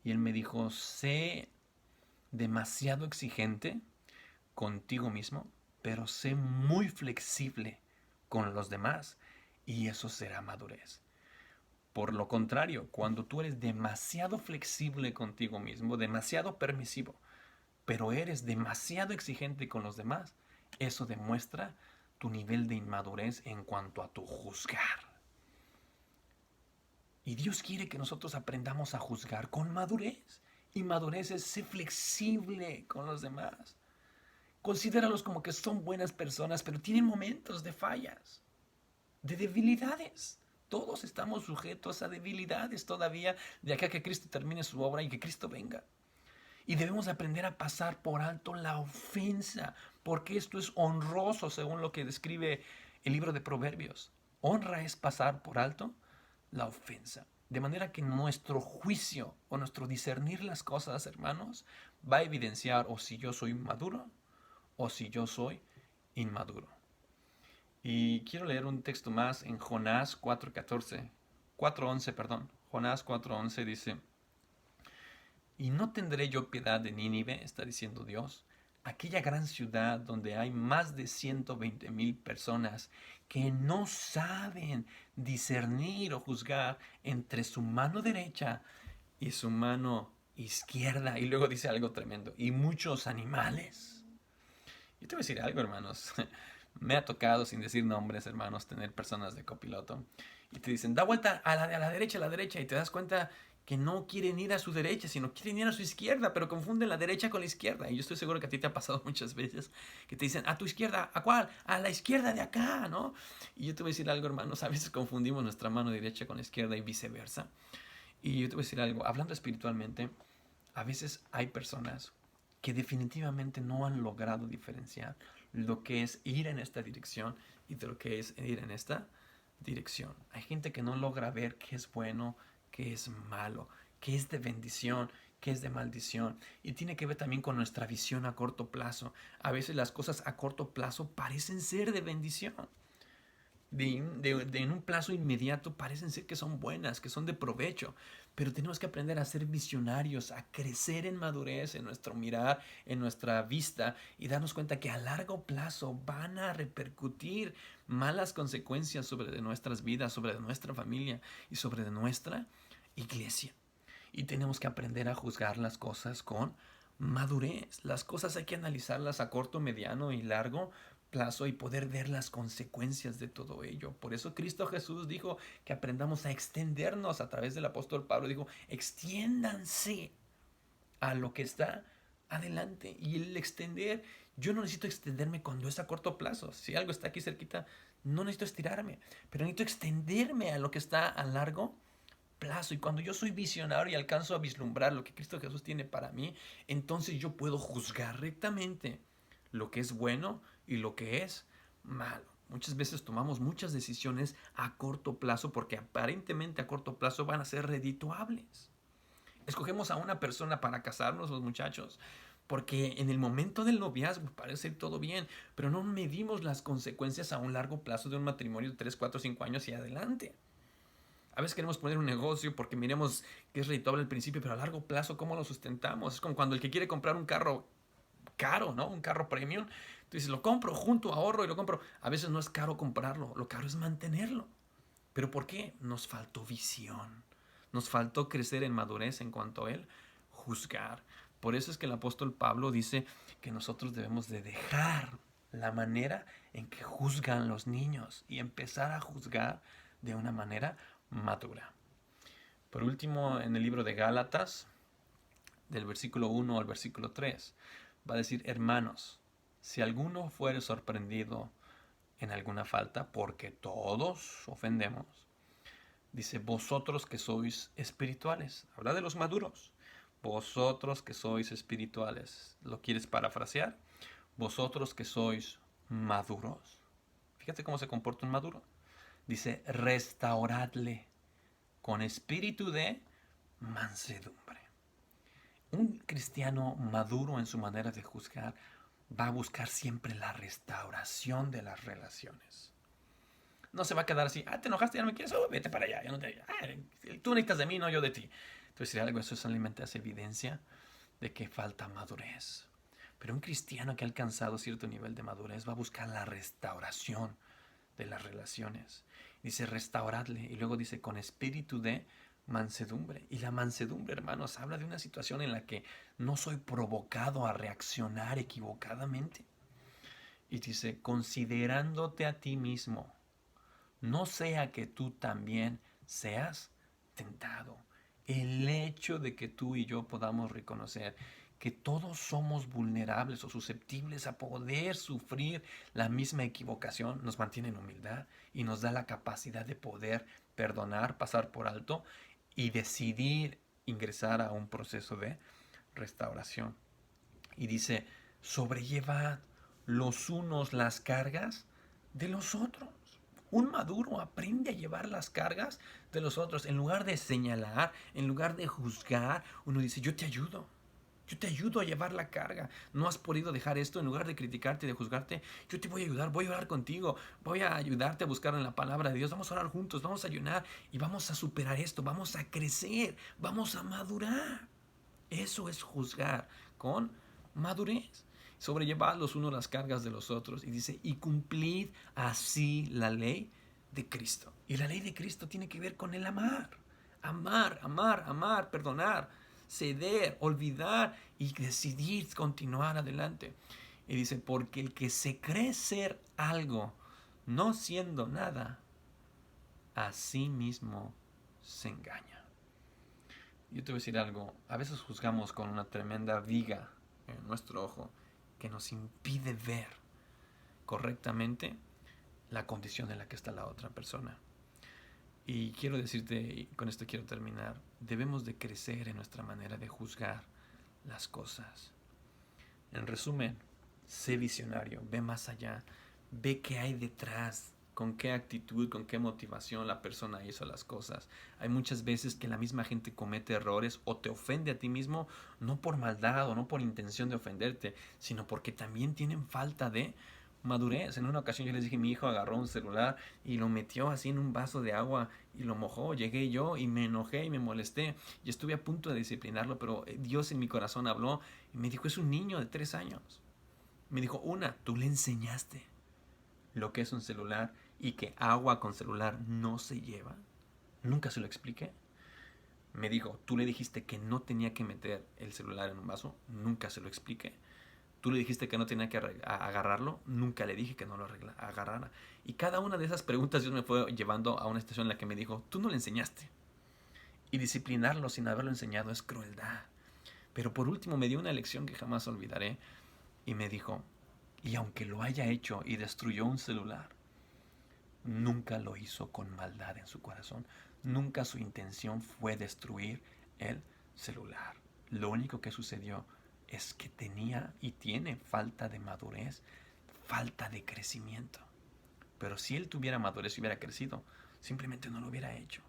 Y él me dijo, sé demasiado exigente contigo mismo, pero sé muy flexible con los demás y eso será madurez. Por lo contrario, cuando tú eres demasiado flexible contigo mismo, demasiado permisivo, pero eres demasiado exigente con los demás, eso demuestra tu nivel de inmadurez en cuanto a tu juzgar. Y Dios quiere que nosotros aprendamos a juzgar con madurez. Y madurez es ser flexible con los demás. Considéralos como que son buenas personas, pero tienen momentos de fallas, de debilidades. Todos estamos sujetos a debilidades todavía de acá que Cristo termine su obra y que Cristo venga. Y debemos aprender a pasar por alto la ofensa, porque esto es honroso según lo que describe el libro de Proverbios. Honra es pasar por alto la ofensa. De manera que nuestro juicio o nuestro discernir las cosas, hermanos, va a evidenciar o si yo soy maduro o si yo soy inmaduro. Y quiero leer un texto más en Jonás 4:11, perdón. Jonás 4:11 dice: y no tendré yo piedad de Nínive, está diciendo Dios, aquella gran ciudad donde hay más de 120,000 personas que no saben discernir o juzgar entre su mano derecha y su mano izquierda. Y luego dice algo tremendo, y muchos animales. Yo te voy a decir algo, hermanos. Me ha tocado, sin decir nombres, hermanos, tener personas de copiloto. Y te dicen, da vuelta a la derecha, y te das cuenta que no quieren ir a su derecha, sino quieren ir a su izquierda, pero confunden la derecha con la izquierda. Y yo estoy seguro que a ti te ha pasado muchas veces que te dicen, ¿a tu izquierda? ¿A cuál? A la izquierda de acá, ¿no? Y yo te voy a decir algo, hermanos, a veces confundimos nuestra mano derecha con la izquierda y viceversa. Y yo te voy a decir algo, hablando espiritualmente, a veces hay personas que definitivamente no han logrado diferenciar lo que es ir en esta dirección y de lo que es ir en esta dirección. Hay gente que no logra ver qué es bueno, qué es malo, qué es de bendición, qué es de maldición. Y tiene que ver también con nuestra visión a corto plazo. A veces las cosas a corto plazo parecen ser de bendición. En un plazo inmediato parecen ser que son buenas, que son de provecho, pero tenemos que aprender a ser visionarios, a crecer en madurez, en nuestro mirar, en nuestra vista y darnos cuenta que a largo plazo van a repercutir malas consecuencias sobre de nuestras vidas, sobre de nuestra familia y sobre de nuestra iglesia. Y tenemos que aprender a juzgar las cosas con madurez. Las cosas hay que analizarlas a corto, mediano y largo plazo y poder ver las consecuencias de todo ello. Por eso Cristo Jesús dijo que aprendamos a extendernos a través del apóstol Pablo. Dijo, extiéndanse a lo que está adelante. Y el extender, yo no necesito extenderme cuando es a corto plazo. Si algo está aquí cerquita, no necesito estirarme, pero necesito extenderme a lo que está a largo plazo. Y cuando yo soy visionario y alcanzo a vislumbrar lo que Cristo Jesús tiene para mí, entonces yo puedo juzgar rectamente lo que es bueno y lo que es malo. Muchas veces tomamos muchas decisiones a corto plazo porque aparentemente a corto plazo van a ser redituables. Escogemos a una persona para casarnos, los muchachos, porque en el momento del noviazgo parece todo bien, pero no medimos las consecuencias a un largo plazo de un matrimonio de 3, 4, 5 años y adelante. A veces queremos poner un negocio porque miremos que es redituable al principio, pero a largo plazo, ¿cómo lo sustentamos? Es como cuando el que quiere comprar un carro caro, ¿no? Un carro premium. Tú dices, lo compro, junto, ahorro y lo compro. A veces no es caro comprarlo, lo caro es mantenerlo. ¿Pero por qué? Nos faltó visión. Nos faltó crecer en madurez en cuanto a él, juzgar. Por eso es que el apóstol Pablo dice que nosotros debemos de dejar la manera en que juzgan los niños y empezar a juzgar de una manera madura. Por último, en el libro de Gálatas, del versículo 1 al versículo 3, va a decir, hermanos, si alguno fuere sorprendido en alguna falta, porque todos ofendemos, dice, vosotros que sois espirituales, habla de los maduros, vosotros que sois espirituales, ¿lo quieres parafrasear? Vosotros que sois maduros. Fíjate cómo se comporta un maduro. Dice, restauradle con espíritu de mansedumbre. Un cristiano maduro en su manera de juzgar va a buscar siempre la restauración de las relaciones. No se va a quedar así, te enojaste, ya no me quieres, vete para allá, tú necesitas de mí, no yo de ti. Entonces, si algo, eso solamente hace evidencia de que falta madurez. Pero un cristiano que ha alcanzado cierto nivel de madurez va a buscar la restauración de las relaciones. Dice restauradle y luego dice con espíritu de mansedumbre. Y la mansedumbre, hermanos, habla de una situación en la que no soy provocado a reaccionar equivocadamente. Y dice, considerándote a ti mismo, no sea que tú también seas tentado. El hecho de que tú y yo podamos reconocer que todos somos vulnerables o susceptibles a poder sufrir la misma equivocación nos mantiene en humildad y nos da la capacidad de poder perdonar, pasar por alto y decidir ingresar a un proceso de restauración. Y dice, sobrellevad los unos las cargas de los otros. Un maduro aprende a llevar las cargas de los otros. En lugar de señalar, en lugar de juzgar, uno dice, yo te ayudo. Yo te ayudo a llevar la carga. No has podido dejar esto. En lugar de criticarte y de juzgarte, yo te voy a ayudar. Voy a orar contigo. Voy a ayudarte a buscar en la palabra de Dios. Vamos a orar juntos. Vamos a ayunar y vamos a superar esto. Vamos a crecer. Vamos a madurar. Eso es juzgar con madurez. Sobrellevad los unos las cargas de los otros. Y dice, y cumplid así la ley de Cristo. Y la ley de Cristo tiene que ver con el amar. Amar, amar, amar, perdonar, ceder, olvidar y decidir continuar adelante. Y dice, porque el que se cree ser algo, no siendo nada, a sí mismo se engaña. Yo te voy a decir algo, a veces juzgamos con una tremenda viga en nuestro ojo que nos impide ver correctamente la condición en la que está la otra persona. Y quiero decirte, y con esto quiero terminar, debemos de crecer en nuestra manera de juzgar las cosas. En resumen, sé visionario, ve más allá, ve qué hay detrás, con qué actitud, con qué motivación la persona hizo las cosas. Hay muchas veces que la misma gente comete errores o te ofende a ti mismo, no por maldad o no por intención de ofenderte, sino porque también tienen falta de madurez. En una ocasión yo les dije, mi hijo agarró un celular y lo metió así en un vaso de agua y lo mojó. Llegué yo y me enojé y me molesté y estuve a punto de disciplinarlo, pero Dios en mi corazón habló y me dijo, es un niño de 3 años. Me dijo, tú le enseñaste lo que es un celular y que agua con celular no se lleva. Nunca se lo expliqué. Me dijo, tú le dijiste que no tenía que meter el celular en un vaso. Nunca se lo expliqué. Tú le dijiste que no tenía que agarrarlo. Nunca le dije que no lo agarrara. Y cada una de esas preguntas Dios me fue llevando a una situación en la que me dijo, tú no le enseñaste. Y disciplinarlo sin haberlo enseñado es crueldad. Pero por último me dio una lección que jamás olvidaré. Y me dijo, y aunque lo haya hecho y destruyó un celular, nunca lo hizo con maldad en su corazón. Nunca su intención fue destruir el celular. Lo único que sucedió es que tenía y tiene falta de madurez, falta de crecimiento. Pero si él tuviera madurez y hubiera crecido, simplemente no lo hubiera hecho.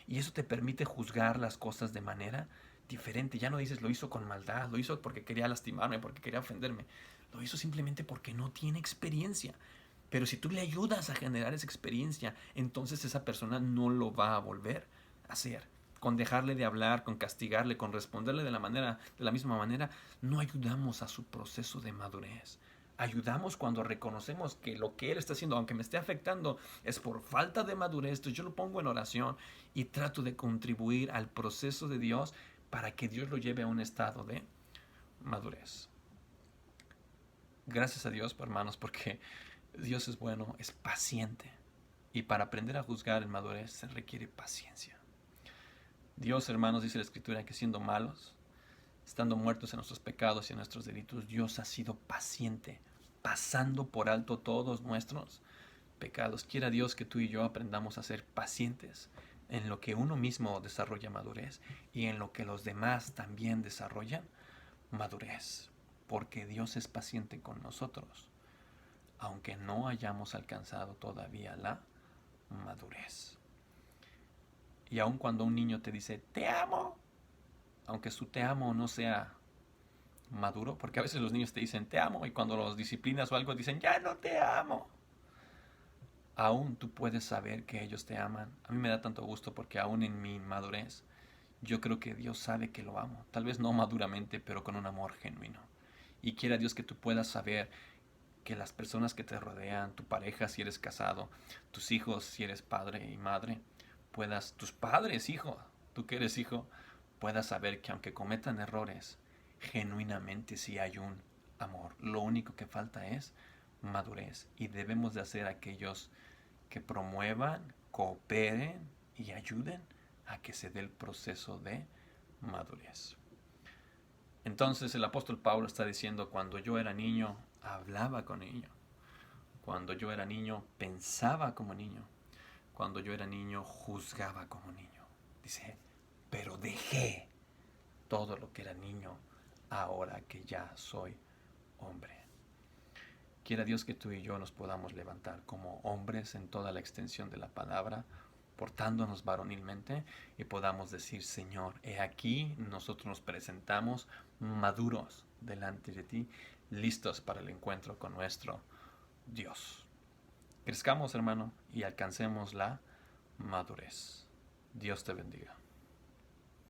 Y eso te permite juzgar las cosas de manera diferente. Ya no dices lo hizo con maldad, lo hizo porque quería lastimarme, porque quería ofenderme. Lo hizo simplemente porque no tiene experiencia. Pero si tú le ayudas a generar esa experiencia, entonces esa persona no lo va a volver a hacer. Con dejarle de hablar, con castigarle, con responderle de la misma manera, no ayudamos a su proceso de madurez. Ayudamos cuando reconocemos que lo que él está haciendo, aunque me esté afectando, es por falta de madurez. Entonces yo lo pongo en oración y trato de contribuir al proceso de Dios para que Dios lo lleve a un estado de madurez. Gracias a Dios, hermanos, porque Dios es bueno, es paciente. Y para aprender a juzgar en madurez se requiere paciencia. Dios, hermanos, dice la Escritura que siendo malos, estando muertos en nuestros pecados y en nuestros delitos, Dios ha sido paciente, pasando por alto todos nuestros pecados. Quiera Dios que tú y yo aprendamos a ser pacientes en lo que uno mismo desarrolla madurez y en lo que los demás también desarrollan madurez. Porque Dios es paciente con nosotros, aunque no hayamos alcanzado todavía la madurez. Y aun cuando un niño te dice, te amo, aunque su te amo no sea maduro, porque a veces los niños te dicen, te amo, y cuando los disciplinas o algo dicen, ya no te amo. Aún tú puedes saber que ellos te aman. A mí me da tanto gusto porque aún en mi inmadurez, yo creo que Dios sabe que lo amo. Tal vez no maduramente, pero con un amor genuino. Y quiera Dios que tú puedas saber que las personas que te rodean, tu pareja si eres casado, tus hijos si eres padre y madre, tus padres, hijo, tú que eres hijo, puedas saber que aunque cometan errores, genuinamente sí hay un amor. Lo único que falta es madurez y debemos de hacer aquellos que promuevan, cooperen y ayuden a que se dé el proceso de madurez. Entonces el apóstol Pablo está diciendo, cuando yo era niño, hablaba con niño. Cuando yo era niño, pensaba como niño. Cuando yo era niño, juzgaba como niño. Dice, pero dejé todo lo que era niño ahora que ya soy hombre. Quiera Dios que tú y yo nos podamos levantar como hombres en toda la extensión de la palabra, portándonos varonilmente y podamos decir, Señor, he aquí, nosotros nos presentamos maduros delante de ti, listos para el encuentro con nuestro Dios. Crezcamos, hermano, y alcancemos la madurez. Dios te bendiga.